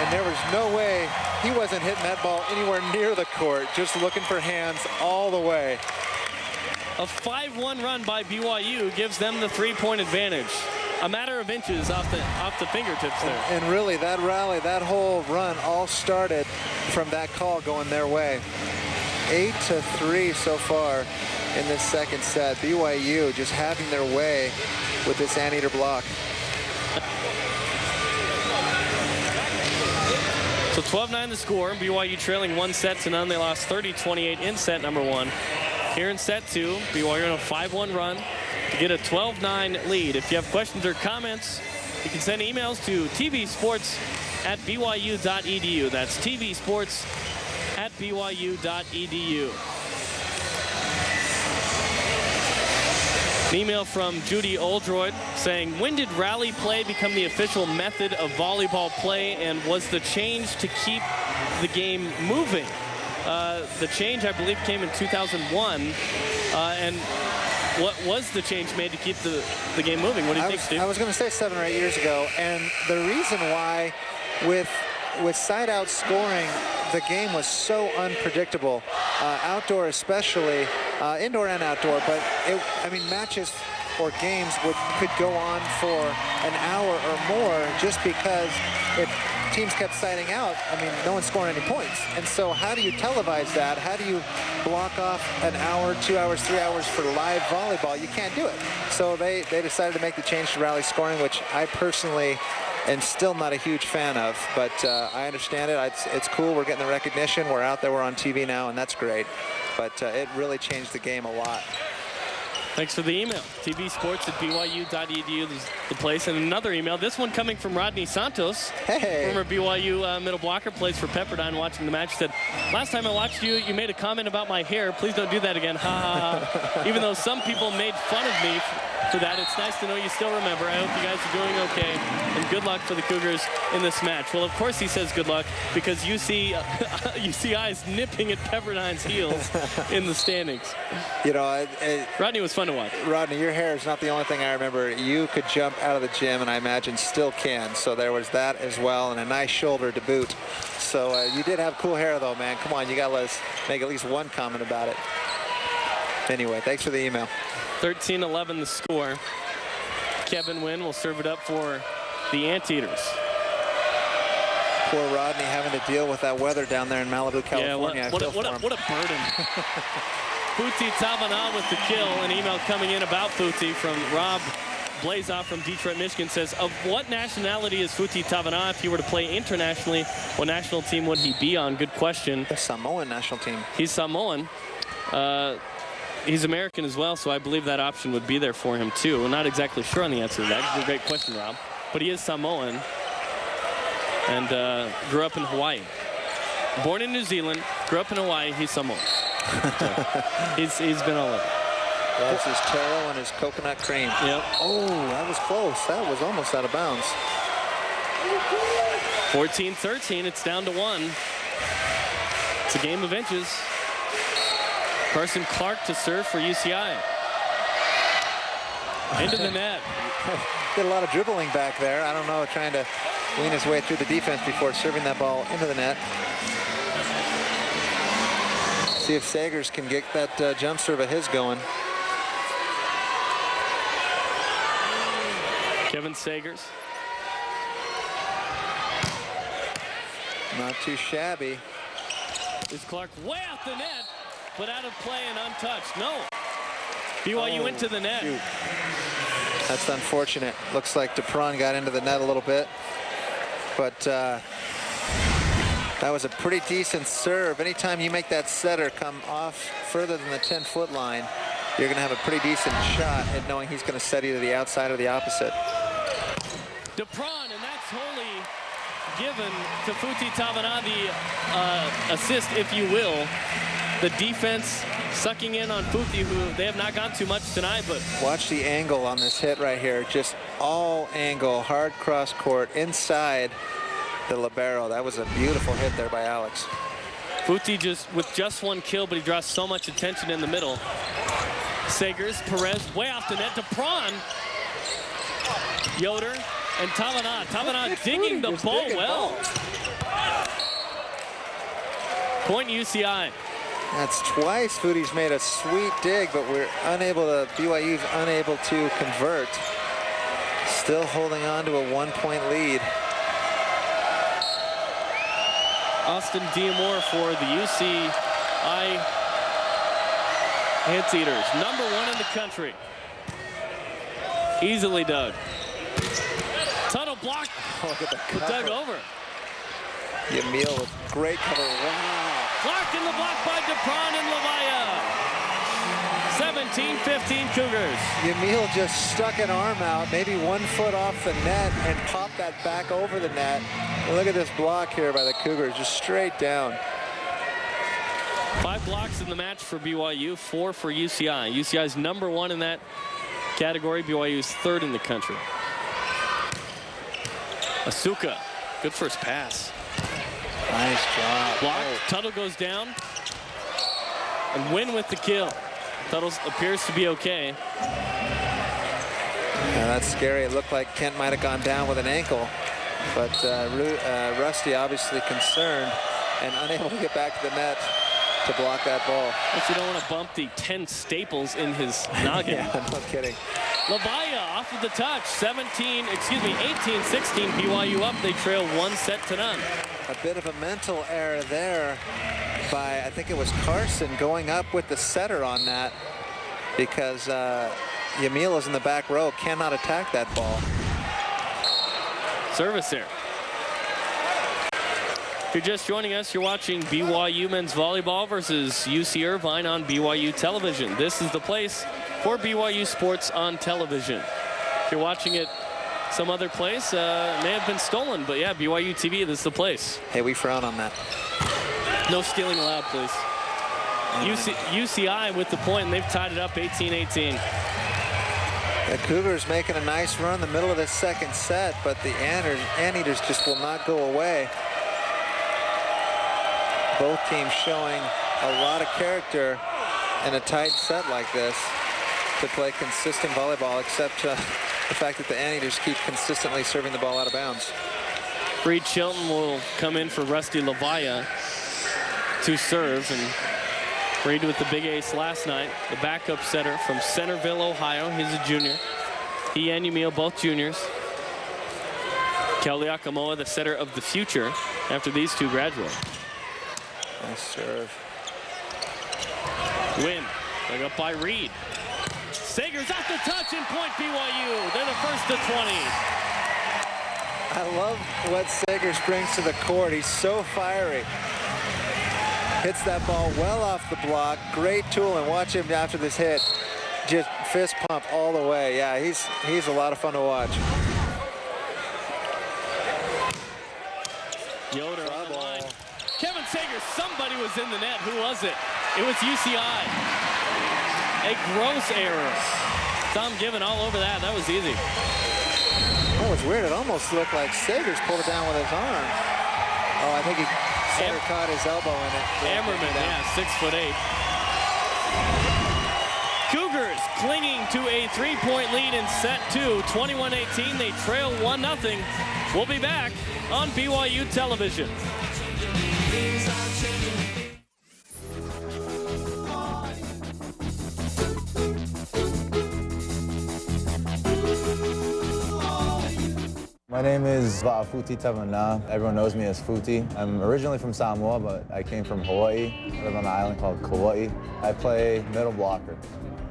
And there was no way he wasn't hitting that ball anywhere near the court, just looking for hands all the way. A 5-1 run by BYU gives them the 3-point advantage. A matter of inches off the fingertips there. And really, that rally, that whole run all started from that call going their way. 8-3 so far in this second set. BYU just having their way with this anteater block. So 12-9 the score. BYU trailing 1-0. They lost 30-28 in set number 1. Here in set 2, BYU on a 5-1 run to get a 12-9 lead. If you have questions or comments, you can send emails to tvsports@byu.edu. That's tvsports@byu.edu. An email from Judy Oldroyd saying, when did rally play become the official method of volleyball play, and was the change to keep the game moving? The change, I believe, came in 2001. And what was the change made to keep the game moving? What do you think, Steve? I was going to say 7 or 8 years ago, and the reason why with side-out scoring, the game was so unpredictable, outdoor especially, indoor and outdoor, but matches or games could go on for an hour or more just because if teams kept siding out, no one's scoring any points. And so how do you televise that? How do you block off an hour, 2 hours, 3 hours for live volleyball? You can't do it. So they decided to make the change to rally scoring, which I personally am still not a huge fan of, but I understand it. It's cool. We're getting the recognition. We're out there. We're on TV now, and that's great. But it really changed the game a lot. Thanks for the email. tvsports@byu.edu is the place. And another email, this one coming from Rodney Santos. Hey. Former BYU middle blocker, plays for Pepperdine, watching the match. He said, last time I watched you, you made a comment about my hair. Please don't do that again. Ha ha ha. Even though some people made fun of me for that, it's nice to know you still remember. I hope you guys are doing okay. And good luck for the Cougars in this match. Well, of course he says good luck because UCI is nipping at Pepperdine's heels in the standings. You know, Rodney was fun to watch. Rodney, your hair is not the only thing I remember. You could jump out of the gym, and I imagine still can. So there was that as well, and a nice shoulder to boot. So you did have cool hair, though, man. Come on, you got to let us make at least one comment about it. Anyway, thanks for the email. 13-11 the score. Kevin Wynn will serve it up for the Anteaters. Poor Rodney having to deal with that weather down there in Malibu, California. Yeah, what a burden. Futi Tavana with the kill. An email coming in about Futi from Rob Blazoff from Detroit, Michigan says, of what nationality is Futi Tavana? If he were to play internationally, what national team would he be on? Good question. The Samoan national team. He's Samoan. He's American as well, so I believe that option would be there for him too. We're not exactly sure on the answer to that. It's a great question, Rob. But he is Samoan and grew up in Hawaii. Born in New Zealand, grew up in Hawaii. He's Samoan. So he's been all over. That's his taro and his coconut cream. Yep. Oh, that was close. That was almost out of bounds. 14-13. It's down to 1. It's a game of inches. Carson Clark to serve for UCI. Into the net. Did a lot of dribbling back there. I don't know, trying to wean his way through the defense before serving that ball into the net. See if Sagers can get that jump serve of his going. Kevin Sagers. Not too shabby. Is Clark way out the net, but out of play and untouched. No. BYU into the net. Shoot. That's unfortunate. Looks like Dupron got into the net a little bit, but that was a pretty decent serve. Anytime you make that setter come off further than the 10-foot line, you're going to have a pretty decent shot at knowing he's going to set either the outside or the opposite. Dupron, and that's wholly given to Futi Tavana, the assist, if you will. The defense sucking in on Futi, who they have not gone too much tonight, but watch the angle on this hit right here. Just all angle, hard cross court, inside the libero. That was a beautiful hit there by Alex. Futi with just one kill, but he draws so much attention in the middle. Sagers, Perez, way off the net. Dupron, Yoder, and Tavana. Tavana digging the ball well. Point UCI. That's twice Futi's made a sweet dig, but we're unable to, BYU's unable to convert. Still holding on to a 1-point lead. Austin Diamore for the UCI Anteaters. #1 in the country. Easily dug. Tunnel block. Look at the cover. Dug over. Yamil with great cover. Wow. Blocked in the block by Dupron and Lavaya. 17-15 Cougars. Yamil just stuck an arm out, maybe 1 foot off the net, and popped that back over the net. And look at this block here by the Cougars, just straight down. 5 blocks in the match for BYU, 4 for UCI. UCI's #1 in that category. BYU's 3rd in the country. Asuka, good first pass. Nice job. Block. Tuttle goes down. And Wynn with the kill. Tuttle appears to be okay. Yeah, that's scary. It looked like Kent might have gone down with an ankle. But Rusty obviously concerned and unable to get back to the net to block that ball. But you don't want to bump the 10 staples in his noggin. Yeah, no kidding. Lavaya off of the touch. 18-16 BYU up. They trail 1-0. A bit of a mental error there by, I think it was Carson, going up with the setter on that, because Yamil is in the back row, cannot attack that ball. Service there. If you're just joining us, you're watching BYU men's volleyball versus UC Irvine on BYU television. This is the place for BYU Sports on television. If you're watching it some other place, it may have been stolen, but yeah, BYU TV, this is the place. Hey, we frown on that. No stealing allowed, please. UCI with the point, and they've tied it up 18-18. The Cougars making a nice run in the middle of the second set, but the Anteaters just will not go away. Both teams showing a lot of character in a tight set like this to play consistent volleyball, except the fact that the Anteaters keep consistently serving the ball out of bounds. Reed Chilton will come in for Rusty Lavaya to serve, and Reed with the big ace last night. The backup setter from Centerville, Ohio. He's a junior. He and Yumio, both juniors. Kelly Akamoa, the setter of the future after these two graduate. Nice serve. Win. Dug up by Reed. Sagers off the touch and point BYU. They're the first to 20. I love what Sagers brings to the court. He's so fiery. Hits that ball well off the block. Great tool, and watch him after this hit. Just fist pump all the way. Yeah, he's a lot of fun to watch. Yoder on the line. Kevin Sagers, somebody was in the net. Who was it? It was UCI. A gross error. Tom Given all over that. That was easy. That was weird. It almost looked like Sagers pulled it down with his arm. Oh, I think he caught his elbow in it. Ammerman, yeah, 6'8". Cougars clinging to a 3-point lead in set 2, 21-18. They trail 1-0. We'll be back on BYU television. My name is Va'afuti Tavana. Everyone knows me as Futi. I'm originally from Samoa, but I came from Hawaii. I live on an island called Kauai. I play middle blocker.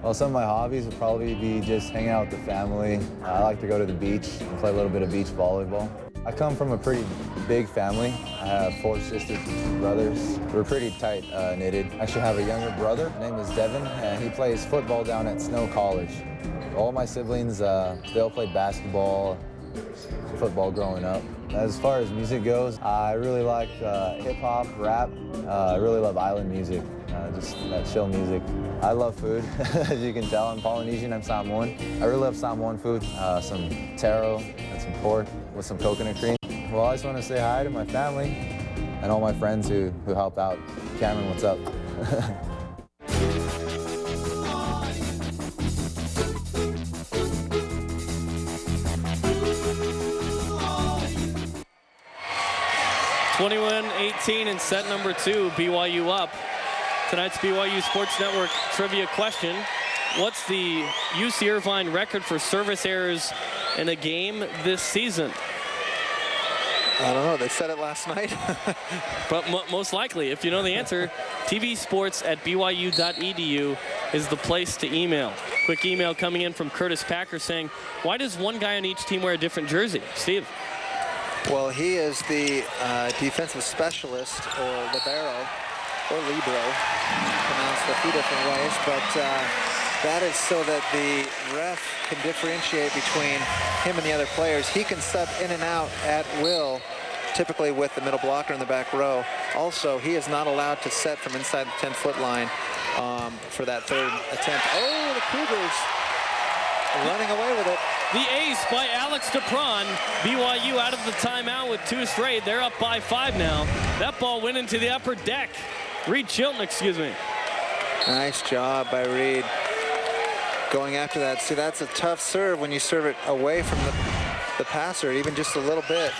Well, some of my hobbies would probably be just hanging out with the family. I like to go to the beach and play a little bit of beach volleyball. I come from a pretty big family. I have 4 sisters and 2 brothers. We're pretty tight knitted. I actually have a younger brother. His name is Devin, and he plays football down at Snow College. All my siblings, they all played basketball, football growing up. As far as music goes, I really like hip-hop, rap. I really love island music, just that chill music. I love food. As you can tell, I'm Polynesian, I'm Samoan. I really love Samoan food, some taro and some pork with some coconut cream. Well, I just want to say hi to my family and all my friends who help out. Cameron, what's up? 21-18 in set number 2, BYU up. Tonight's BYU Sports Network trivia question. What's the UC Irvine record for service errors in a game this season? I don't know, they said it last night. But most likely, if you know the answer, tvsports@byu.edu is the place to email. Quick email coming in from Curtis Packer saying, why does one guy on each team wear a different jersey? Steve. Well, he is the defensive specialist, or libero, or libero, pronounced a few different ways, but that is so that the ref can differentiate between him and the other players. He can sub in and out at will, typically with the middle blocker in the back row. Also, he is not allowed to set from inside the 10-foot line for that third attempt. Oh, the Cougars running away with it. The ace by Alex Dupron. BYU out of the timeout with 2 straight. They're up by 5 now. That ball went into the upper deck. Reed Chilton, excuse me. Nice job by Reed. Going after that. See, that's a tough serve when you serve it away from the passer, even just a little bit.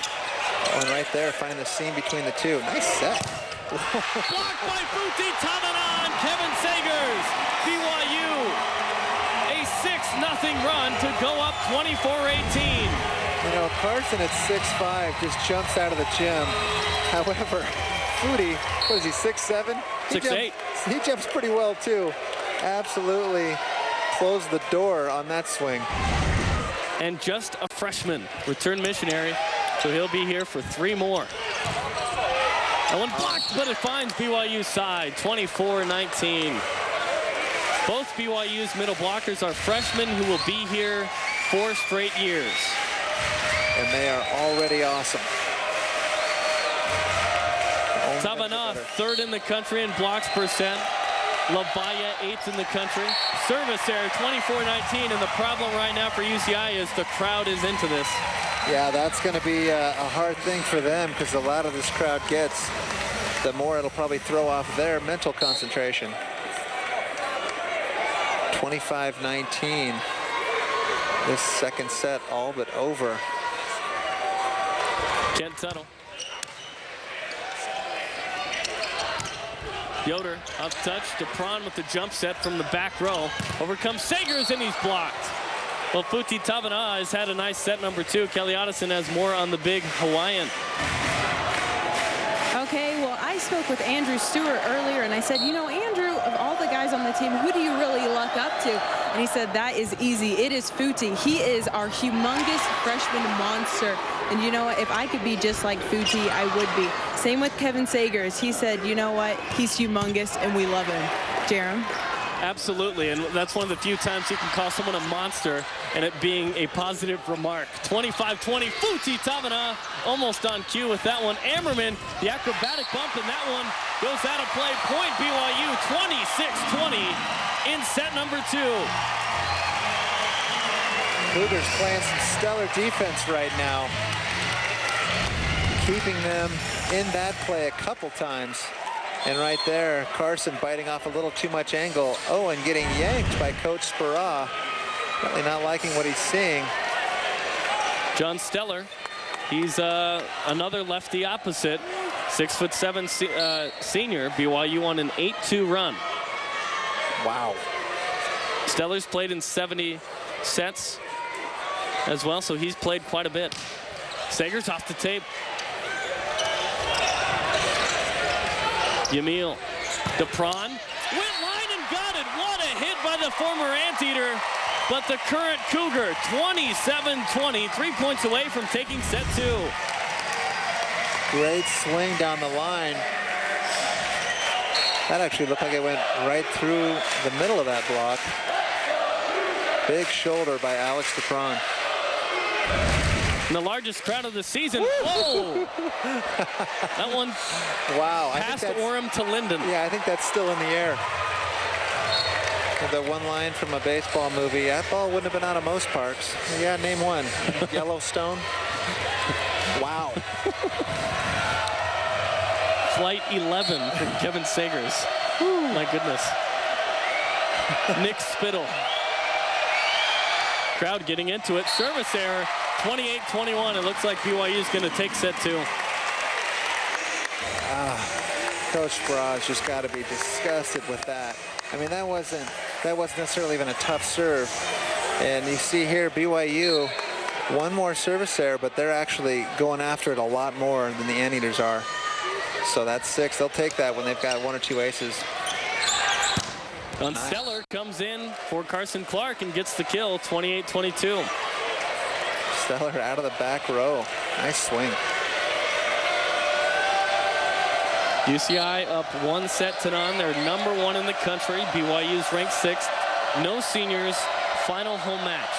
And right there, find the seam between the two. Nice set. Blocked by Futi Tamanan. Kevin Sagers. BYU. A 6-0 run to go up 24-18. You know, Carson at 6'5" just jumps out of the gym. However, Futi, what is he, 6'7"? 6'8". He jumps pretty well, too. Absolutely closed the door on that swing. And just a freshman, return missionary, so he'll be here for 3 more. That one blocked, but it finds BYU's side, 24-19. Both BYU's middle blockers are freshmen who will be here 4 straight years. And they are already awesome. Tavanagh, 3rd in the country in blocks percent. Labaya, 8th in the country. Service error, 24-19, and the problem right now for UCI is the crowd is into this. Yeah, that's going to be a hard thing for them because the louder this crowd gets, the more it'll probably throw off their mental concentration. 25-19. This second set all but over. Kent Tuttle. Yoder up touch. DePron with the jump set from the back row. Overcomes Sagers and he's blocked. Well, Futi Tavanagh has had a nice set number 2. Kelly Otteson has more on the big Hawaiian. Okay, well, I spoke with Andrew Stewart earlier, and I said, you know, Andrew, of all the guys on the team, who do you really look up to? And he said, that is easy. It is Futi. He is our humongous freshman monster. And you know what? If I could be just like Futi, I would be. Same with Kevin Sagers. He said, you know what? He's humongous, and we love him. Jerem? Absolutely, and that's one of the few times you can call someone a monster and it being a positive remark. 25-20, Futi Tavanagh almost on cue with that one. Ammerman, the acrobatic bump, and that one goes out of play. Point BYU, 26-20 in set number 2. Cougars playing some stellar defense right now, keeping them in that play a couple times. And right there, Carson biting off a little too much angle. Oh, and getting yanked by Coach Spera. Really not liking what he's seeing. John Steller, he's another lefty opposite. 6'7" senior. BYU on an 8-2 run. Wow. Steller's played in 70 sets as well, so he's played quite a bit. Sagers off the tape. Yamil DePron went line and got it. What a hit by the former Anteater. But the current Cougar, 27-20, 3 points away from taking set 2. Great swing down the line. That actually looked like it went right through the middle of that block. Big shoulder by Alex DePron. And the largest crowd of the season. Whoa! That one passed Orem to Linden. Yeah, I think that's still in the air. The one line from a baseball movie, that ball wouldn't have been out of most parks. Yeah, name one. Yellowstone. Wow. Flight 11 from Kevin Sagers. My goodness. Nick Spittle. Crowd getting into it. Service error. 28-21. It looks like BYU is going to take set 2. Coach Spera's just got to be disgusted with that. I mean, that wasn't necessarily even a tough serve. And you see here, BYU, one more service error, but they're actually going after it a lot more than the Anteaters are. So that's 6. They'll take that when they've got 1 or 2 aces. Nice. Steller comes in for Carson Clark and gets the kill, 28-22. Steller out of the back row. Nice swing. UCI up 1 set to none. They're number 1 in the country. BYU's ranked 6th. No seniors. Final home match.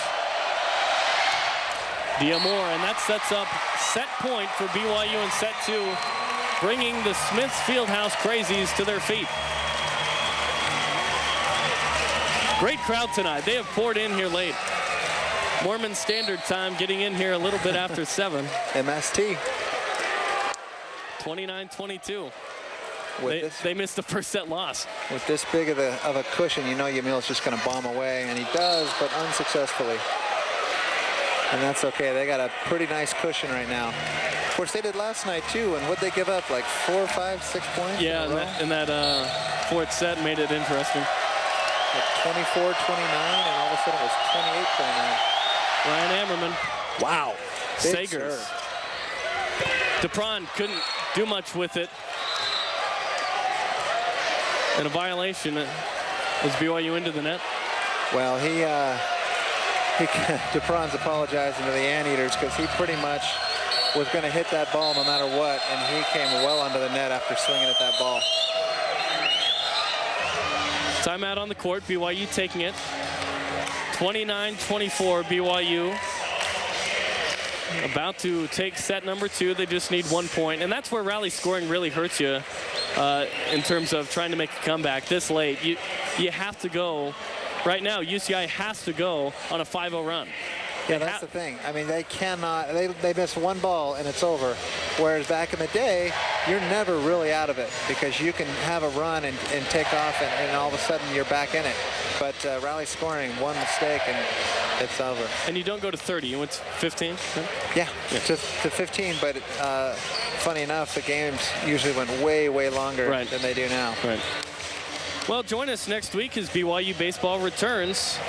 Diamore, and that sets up set point for BYU in set 2, bringing the Smiths Fieldhouse Crazies to their feet. Great crowd tonight. They have poured in here late. Mormon Standard Time getting in here a little bit after 7. MST. 29-22. They missed the first set loss. With this big of a cushion, you know Yamil's just going to bomb away, and he does, but unsuccessfully. And that's okay. They got a pretty nice cushion right now. Of course, they did last night too, and what'd they give up? Like 4, 5, 6 points? Yeah, and that fourth set made it interesting. Like 24-29, and all of a sudden it was 28-29. Ryan Ammerman. Wow. Big Sagers. serve. DePron couldn't do much with it. And a violation. Was BYU into the net? Well, DePron's apologizing to the Anteaters because he pretty much was going to hit that ball no matter what, and he came well under the net after swinging at that ball. Timeout on the court. BYU taking it. 29-24 BYU. About to take set number 2. They just need 1 point. And that's where rally scoring really hurts you in terms of trying to make a comeback this late. You have to go. Right now, UCI has to go on a 5-0 run. Yeah, that's the thing. I mean, they cannot, they miss one ball and it's over. Whereas back in the day, you're never really out of it because you can have a run and take off and all of a sudden you're back in it. But rally scoring, one mistake and it's over. And you don't go to 30, you went to 15? Yeah, to 15, but funny enough, the games usually went way, way longer than they do now. Right. Well, join us next week as BYU baseball returns.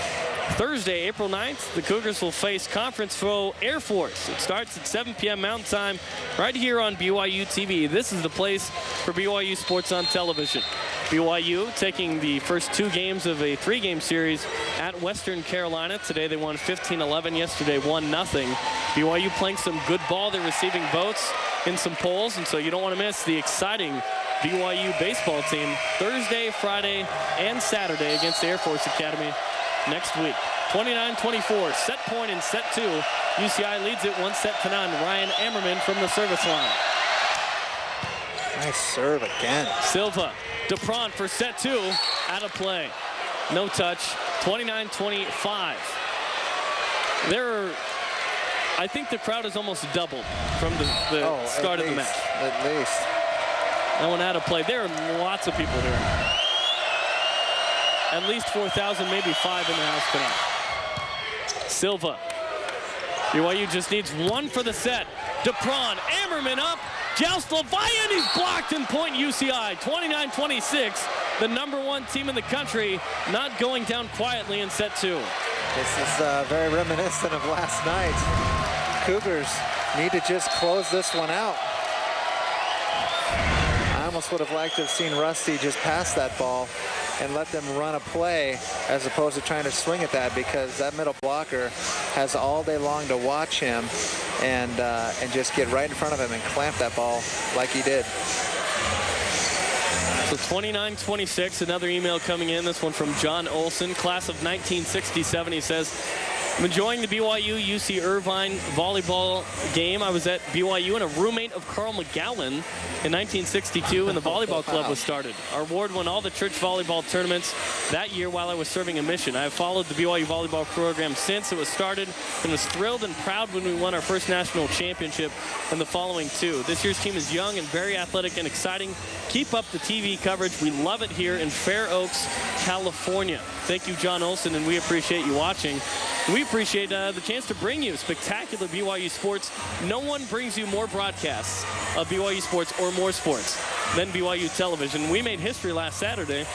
Thursday, April 9th, the Cougars will face Conference foe Air Force. It starts at 7 p.m. Mountain Time right here on BYU TV. This is the place for BYU sports on television. BYU taking the first 2 games of a 3-game series at Western Carolina. Today they won 15-11. Yesterday 1-0. BYU playing some good ball. They're receiving votes in some polls, and so you don't want to miss the exciting BYU baseball team Thursday, Friday, and Saturday against the Air Force Academy next week. 29-24, set point in set 2. UCI leads it 1-0. Ryan Ammerman from the service line. Nice serve again. Silva, DePron for set 2, out of play. No touch, 29-25. I think the crowd has almost doubled from the start of the match. At least. That one out of play. There are lots of people here. At least 4,000, maybe 5 in the house tonight. Silva. BYU just needs 1 for the set. DePron, Ammerman up. Joust Levian, he's blocked and point UCI. 29-26. The #1 team in the country not going down quietly in set 2. This is very reminiscent of last night. Cougars need to just close this one out. I almost would have liked to have seen Rusty just pass that ball and let them run a play as opposed to trying to swing at that, because that middle blocker has all day long to watch him and just get right in front of him and clamp that ball like he did. So 29-26, another email coming in, this one from John Olson, class of 1967. He says, I'm enjoying the BYU UC Irvine volleyball game. I was at BYU and a roommate of Carl McGowan in 1962 when the volleyball club was started. Our ward won all the church volleyball tournaments that year while I was serving a mission. I have followed the BYU volleyball program since it was started and was thrilled and proud when we won our first national championship and the following 2. This year's team is young and very athletic and exciting. Keep up the TV coverage. We love it here in Fair Oaks, California. Thank you, John Olson, and we appreciate you watching. We appreciate the chance to bring you spectacular BYU sports. No one brings you more broadcasts of BYU sports or more sports than BYU television. We made history last Saturday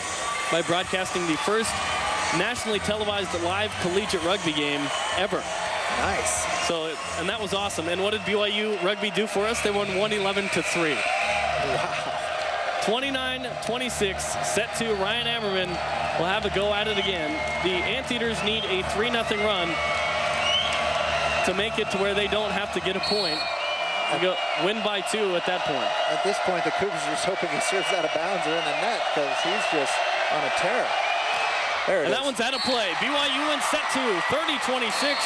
by broadcasting the first nationally televised live collegiate rugby game ever. Nice. So, and that was awesome. And what did BYU rugby do for us? They won 111-3. Wow. 29-26, set 2. Ryan Ammerman will have a go at it again. The Anteaters need a 3-0 run to make it to where they don't have to get a point. They go win by 2 at that point. At this point, the Cougars are just hoping he serves out of bounds or in the net because he's just on a tear. There it is. And that one's out of play. BYU in set 2, 30-26.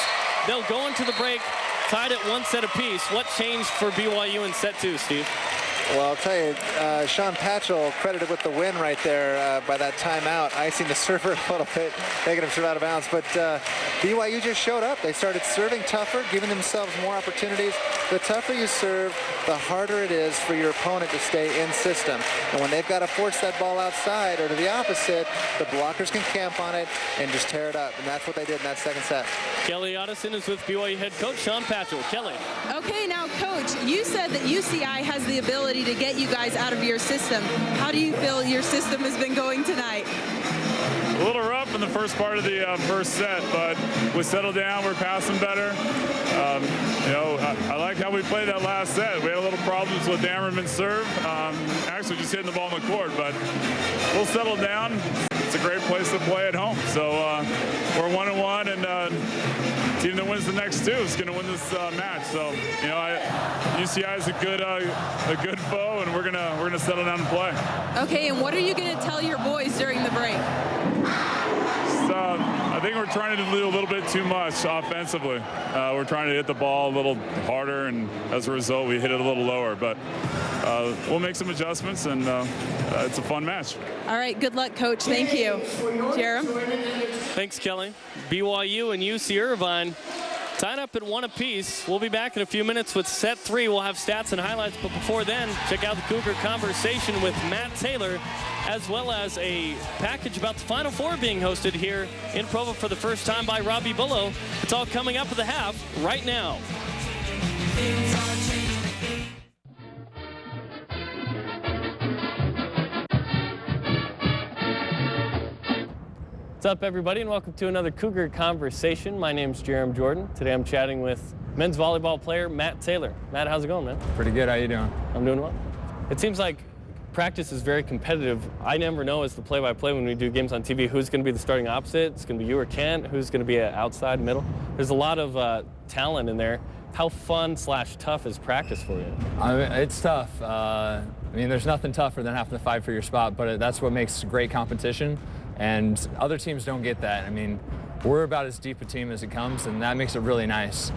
They'll go into the break tied at 1 set apiece. What changed for BYU in set 2, Steve? Well, I'll tell you, Sean Patchell credited with the win right there by that timeout, icing the server a little bit, making him serve out of bounds. But BYU just showed up. They started serving tougher, giving themselves more opportunities. The tougher you serve, the harder it is for your opponent to stay in system. And when they've got to force that ball outside or to the opposite, the blockers can camp on it and just tear it up. And that's what they did in that second set. Kelly Otteson is with BYU head coach Sean Patchell. Kelly. Okay, now, Coach, you said that UCI has the ability to get you guys out of your system. How do you feel your system has been going tonight? A little rough in the first part of the first set, but we settled down. We're passing better. I like how we played that last set. We had a little problems with Ammerman's serve. Actually, just hitting the ball on the court, but we'll settle down. It's a great place to play at home. So we're 1-1, and team that wins the next two is going to win this match. So, you know, UCI is a good foe, and we're gonna settle down and play. Okay, and what are you going to tell your boys during the break? I think we're trying to do a little bit too much offensively. We're trying to hit the ball a little harder, and as a result, we hit it a little lower. But we'll make some adjustments, and it's a fun match. All right, good luck, Coach. Thank you. Jerem? Thanks, Kelly. BYU and UC Irvine tied up at 1 apiece. We'll be back in a few minutes with set 3. We'll have stats and highlights, but before then, check out the Cougar Conversation with Matt Taylor, as well as a package about the Final Four being hosted here in Provo for the first time by Robbie Bullough. It's all coming up at the half right now. What's up, everybody, and welcome to another Cougar Conversation. My name's Jerem Jordan. Today I'm chatting with men's volleyball player Matt Taylor. Matt, how's it going, man? Pretty good. How you doing? I'm doing well. It seems like practice is very competitive. I never know as the play-by-play when we do games on TV who's going to be the starting opposite. It's going to be you or Kent. Who's going to be outside, middle. There's a lot of talent in there. How fun/tough is practice for you? It's tough. I mean, there's nothing tougher than having to fight for your spot, but that's what makes great competition. And other teams don't get that. I mean, we're about as deep a team as it comes, and that makes it really nice.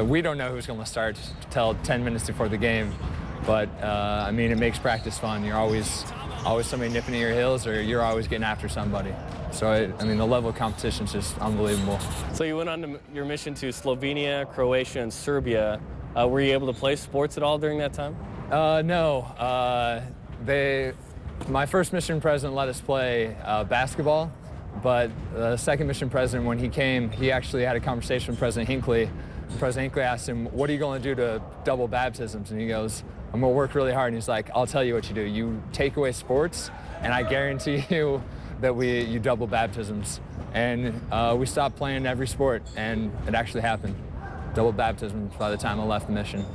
We don't know who's going to start till 10 minutes before the game, but I mean, it makes practice fun. You're always somebody nipping at your heels, or you're always getting after somebody. So, I mean, the level of competition is just unbelievable. So you went on your mission to Slovenia, Croatia, and Serbia. Were you able to play sports at all during that time? No. My first mission president let us play basketball, but the second mission president, when he came, he actually had a conversation with President Hinckley. President Hinckley asked him, "What are you going to do to double baptisms?" And he goes, "I'm going to work really hard." And he's like, "I'll tell you what you do. You take away sports, and I guarantee you that you double baptisms." And we stopped playing every sport, and it actually happened. Double baptisms by the time I left the mission.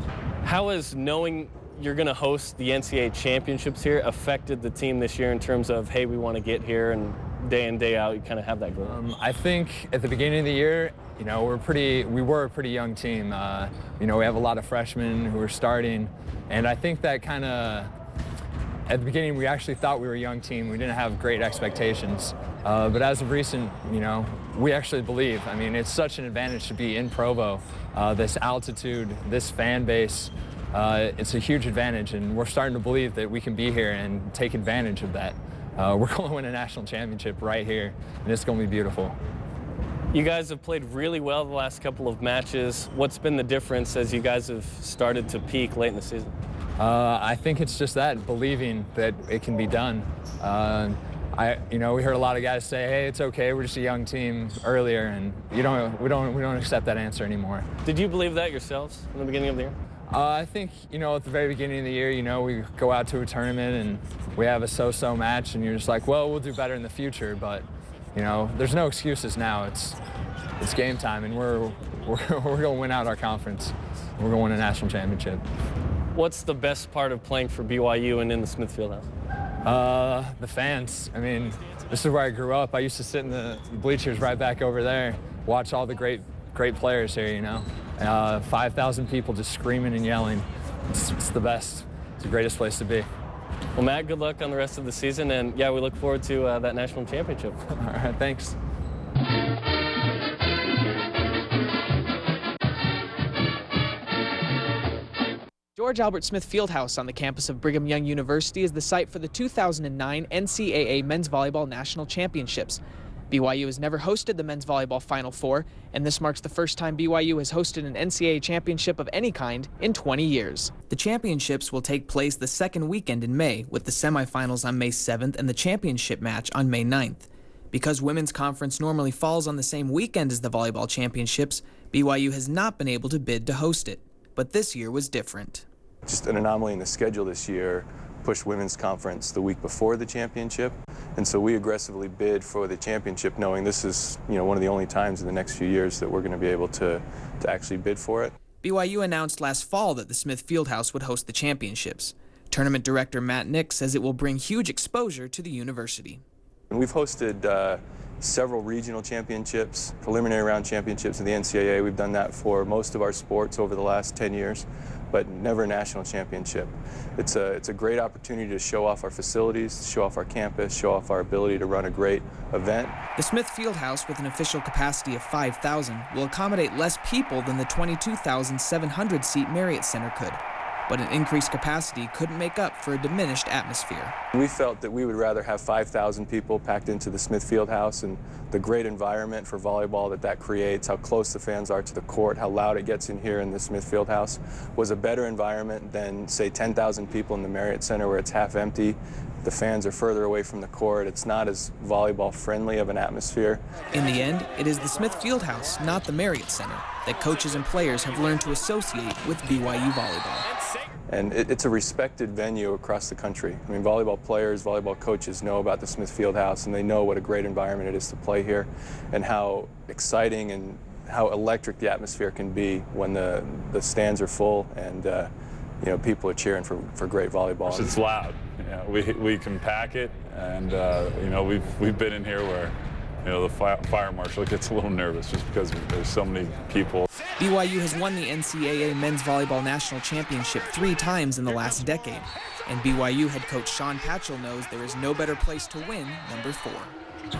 How has knowing you're going to host the NCAA championships here affected the team this year in terms of, hey, we want to get here, and day in, day out, you kind of have that goal? I think at the beginning of the year, you know, we were a pretty young team. You know, we have a lot of freshmen who are starting, and I think that kind of, at the beginning, we actually thought we were a young team. We didn't have great expectations. But as of recent, you know, we actually believe. I mean, it's such an advantage to be in Provo. This altitude, this fan base, it's a huge advantage, and we're starting to believe that we can be here and take advantage of that. We're going to win a national championship right here, and it's going to be beautiful. You guys have played really well the last couple of matches. What's been the difference as you guys have started to peak late in the season? I think it's just that, believing that it can be done. You know, we heard a lot of guys say, "Hey, it's okay, we're just a young team," earlier, and we don't accept that answer anymore. Did you believe that yourselves in the beginning of the year? I think, you know, at the very beginning of the year, you know, we go out to a tournament and we have a so-so match, and you're just like, well, we'll do better in the future. But, you know, there's no excuses now. It's game time, and we're going to win out our conference. We're going to win a national championship. What's the best part of playing for BYU and in the Smith Fieldhouse? The fans. I mean, this is where I grew up. I used to sit in the bleachers right back over there, watch all the great players here, you know. 5,000 people just screaming and yelling. It's the best. It's the greatest place to be. Well, Matt, good luck on the rest of the season, and yeah, we look forward to that national championship. All right, thanks. George Albert Smith Fieldhouse on the campus of Brigham Young University is the site for the 2009 NCAA Men's Volleyball National Championships. BYU has never hosted the Men's Volleyball Final Four, and this marks the first time BYU has hosted an NCAA championship of any kind in 20 years. The championships will take place the second weekend in May, with the semifinals on May 7th and the championship match on May 9th. Because women's conference normally falls on the same weekend as the volleyball championships, BYU has not been able to bid to host it. But this year was different. Just an anomaly in the schedule this year pushed women's conference the week before the championship, and so we aggressively bid for the championship, knowing this is, you know, one of the only times in the next few years that we're going to be able to actually bid for it. BYU announced last fall that the Smith Fieldhouse would host the championships. Tournament director Matt Nick says it will bring huge exposure to the university. And we've hosted several regional championships, preliminary round championships in the NCAA. We've done that for most of our sports over the last 10 years, but never a national championship. It's a great opportunity to show off our facilities, show off our campus, show off our ability to run a great event. The Smith Fieldhouse, with an official capacity of 5,000, will accommodate less people than the 22,700-seat Marriott Center could. But an increased capacity couldn't make up for a diminished atmosphere. We felt that we would rather have 5,000 people packed into the Smith Fieldhouse, and the great environment for volleyball that creates, how close the fans are to the court, how loud it gets in here in the Smith Fieldhouse, was a better environment than, say, 10,000 people in the Marriott Center where it's half empty. The fans are further away from the court. It's not as volleyball friendly of an atmosphere. In the end, it is the Smith Fieldhouse, not the Marriott Center, that coaches and players have learned to associate with BYU volleyball. And it's a respected venue across the country. I mean, volleyball players, volleyball coaches know about the Smith Fieldhouse, and they know what a great environment it is to play here, and how exciting and how electric the atmosphere can be when the stands are full and you know, people are cheering for great volleyball. It's loud. Yeah, we can pack it, and you know, we've been in here where, you know, the fire marshal gets a little nervous just because there's so many people. BYU has won the NCAA Men's Volleyball National Championship 3 times in the last decade, and BYU head coach Sean Patchell knows there is no better place to win number 4.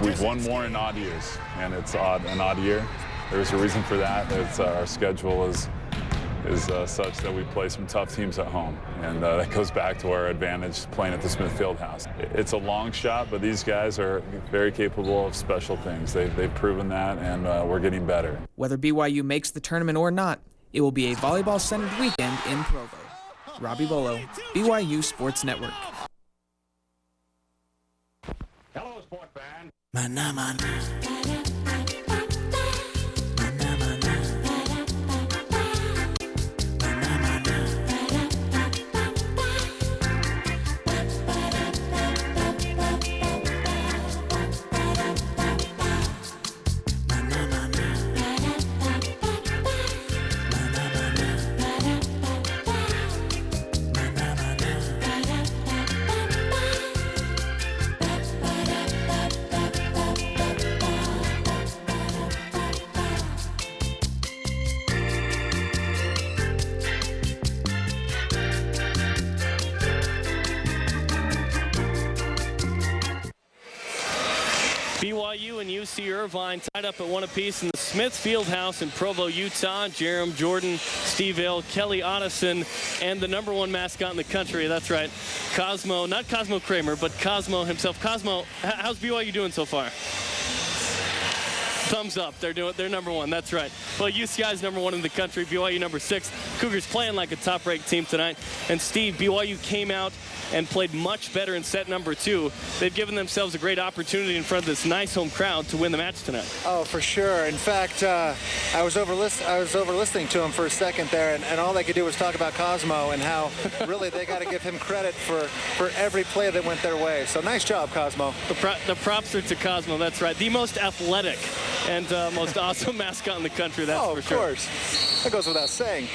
We've won more in odd years, and it's an odd year. There's a reason for that. It's our schedule is such that we play some tough teams at home, and that goes back to our advantage playing at the Smith Fieldhouse. It's a long shot, but these guys are very capable of special things. They've proven that, and we're getting better. Whether BYU makes the tournament or not, it will be a volleyball-centered weekend in Provo. Robbie Bolo, BYU Sports Network. Hello, sport fan. BYU and UC Irvine tied up at 1 apiece in the Smith Fieldhouse in Provo, Utah. Jerem Jordan, Steve Vail, Kelly Otteson, and the #1 mascot in the country. That's right, Cosmo, not Cosmo Kramer, but Cosmo himself. Cosmo, how's BYU doing so far? Thumbs up. They're #1. That's right. Well, UCI's #1 in the country. BYU #6. Cougars playing like a top-ranked team tonight. And Steve, BYU came out and played much better in set number 2. They've given themselves a great opportunity in front of this nice home crowd to win the match tonight. Oh, for sure. In fact, I was over listening to him for a second there, and all they could do was talk about Cosmo and how really they got to give him credit for every play that went their way. So nice job, Cosmo. The props are to Cosmo. That's right. The most athletic and most awesome mascot in the country. That's for sure. Oh, of course. That goes without saying.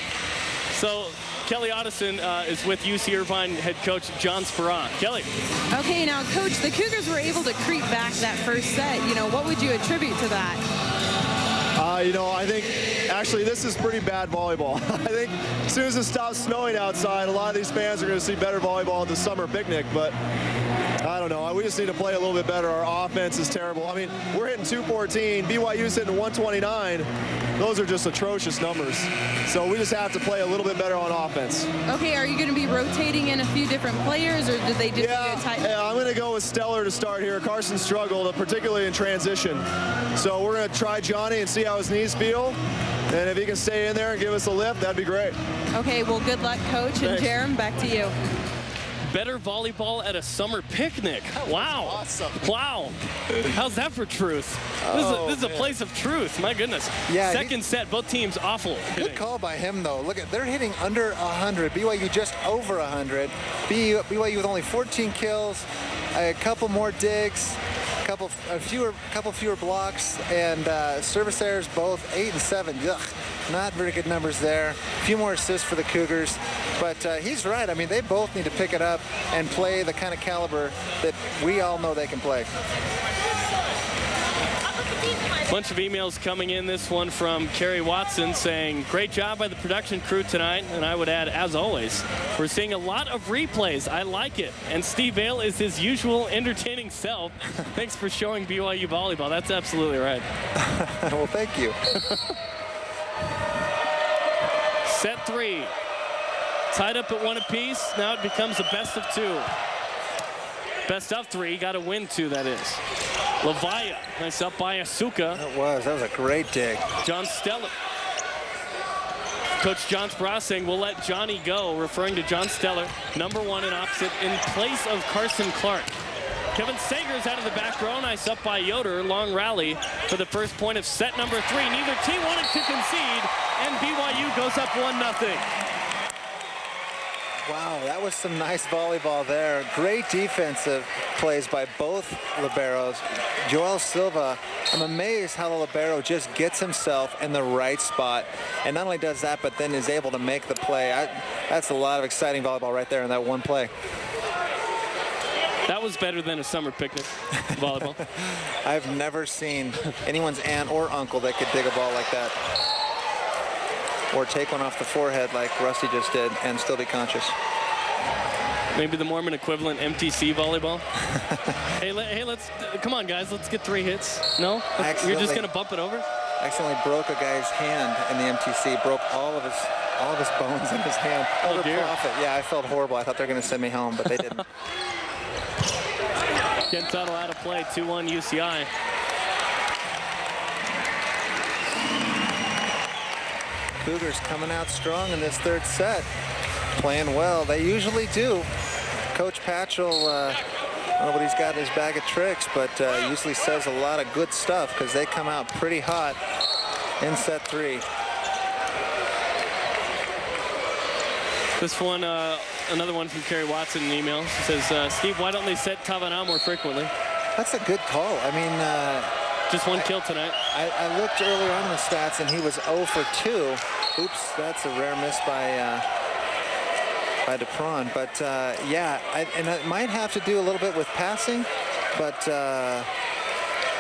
So Kelly Otteson is with UC Irvine head coach John Speraw. Kelly. Okay, now, Coach, the Cougars were able to creep back that first set. You know, what would you attribute to that? You know, I think actually this is pretty bad volleyball. I think as soon as it stops snowing outside, a lot of these fans are going to see better volleyball at the summer picnic, but I don't know. We just need to play a little bit better. Our offense is terrible. I mean, we're hitting 214. BYU's hitting 129. Those are just atrocious numbers. So we just have to play a little bit better on offense. Okay, are you going to be rotating in a few different players, or did they just Yeah, I'm going to go with Stellar to start here. Carson struggled, particularly in transition. So we're going to try Johnny and see how his knees feel. And if he can stay in there and give us a lift, that'd be great. Okay, well, good luck, Coach. And Jerem, back to you. Better volleyball at a summer picnic. Wow. Awesome. Wow. How's that for truth? This is a place of truth. My goodness. Yeah. Second set, both teams awful. Good call by him, though. Look, they're hitting under 100. BYU just over 100. BYU with only 14 kills, a couple more digs, couple fewer blocks, and service errors both 8 and 7. Ugh, not very good numbers there. A few more assists for the Cougars, but he's right. I mean, they both need to pick it up and play the kind of caliber that we all know they can play. Bunch of emails coming in. This one from Kerry Watson saying, great job by the production crew tonight. And I would add, as always, we're seeing a lot of replays. I like it. And Steve Vail is his usual entertaining self. Thanks for showing BYU volleyball. That's absolutely right. Well, thank you. Set 3. Tied up at 1 apiece. Now it becomes a best of 2. Best of 3. Got to win 2, that is. Lavaya, nice up by Asuka. That was a great dig. John Steller. Coach John Sprouse saying we'll let Johnny go, referring to John Steller, #1 in opposite, in place of Carson Clark. Kevin Sagers out of the back row, nice up by Yoder. Long rally for the first point of set number 3. Neither team wanted to concede, and BYU goes up 1-0. Wow, that was some nice volleyball there. Great defensive plays by both liberos. Joel Silva, I'm amazed how the libero just gets himself in the right spot. And not only does that, but then is able to make the play. That's a lot of exciting volleyball right there in that one play. That was better than a summer picnic volleyball. I've never seen anyone's aunt or uncle that could dig a ball like that. Or take one off the forehead like Rusty just did and still be conscious. Maybe the Mormon equivalent, MTC volleyball. hey, let's come on, guys. Let's get 3 hits. No, you're just gonna bump it over. Accidentally broke a guy's hand in the MTC. Broke all of his bones in his hand. Oh dear. Profit. Yeah, I felt horrible. I thought they were gonna send me home, but they didn't. Ken Tuttle out of play. 2-1 UCI. Cougars coming out strong in this 3rd set. Playing well. They usually do. Coach Patchell, I don't know what he's got in his bag of tricks, but usually says a lot of good stuff because they come out pretty hot in set 3. This one, another one from Kerry Watson in an email. She says, Steve, why don't they set Tavanagh more frequently? That's a good call. I mean, just 1 kill tonight. I looked earlier on the stats, and he was 0 for 2. Oops, that's a rare miss by Dupron. But yeah, and it might have to do a little bit with passing. But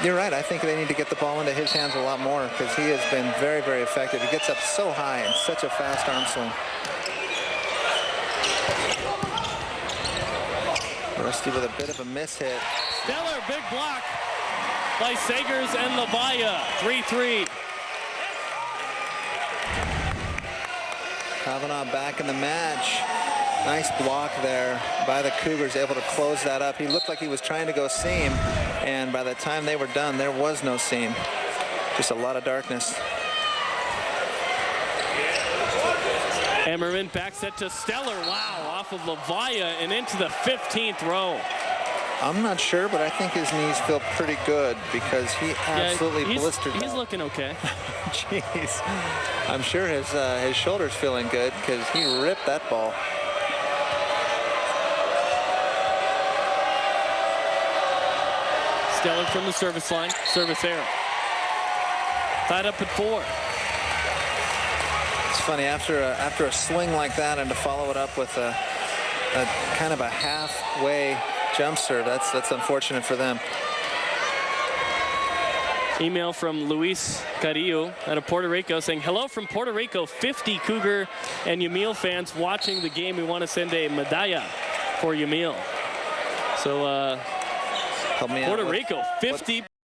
you're right. I think they need to get the ball into his hands a lot more because he has been very, very effective. He gets up so high and such a fast arm swing. Rusty with a bit of a miss hit. Stellar big block by Sagers and Lavaya. 3-3. Tavanagh back in the match. Nice block there by the Cougars, able to close that up. He looked like he was trying to go seam, and by the time they were done, there was no seam. Just a lot of darkness. Emmerman back set to Stellar. Wow, off of Lavaya and into the 15th row. I'm not sure, but I think his knees feel pretty good because he absolutely blistered that. He's looking okay. Jeez. I'm sure his shoulder's feeling good because he ripped that ball. Stellar from the service line. Service error. Tied up at 4. It's funny, after a swing like that and to follow it up with a kind of a halfway jump serve, that's unfortunate for them. Email from Luis Carrillo out of Puerto Rico saying, hello from Puerto Rico, 50 Cougar and Yamil fans watching the game. We want to send a medalla for Yamil. So help me Puerto out. Rico, 50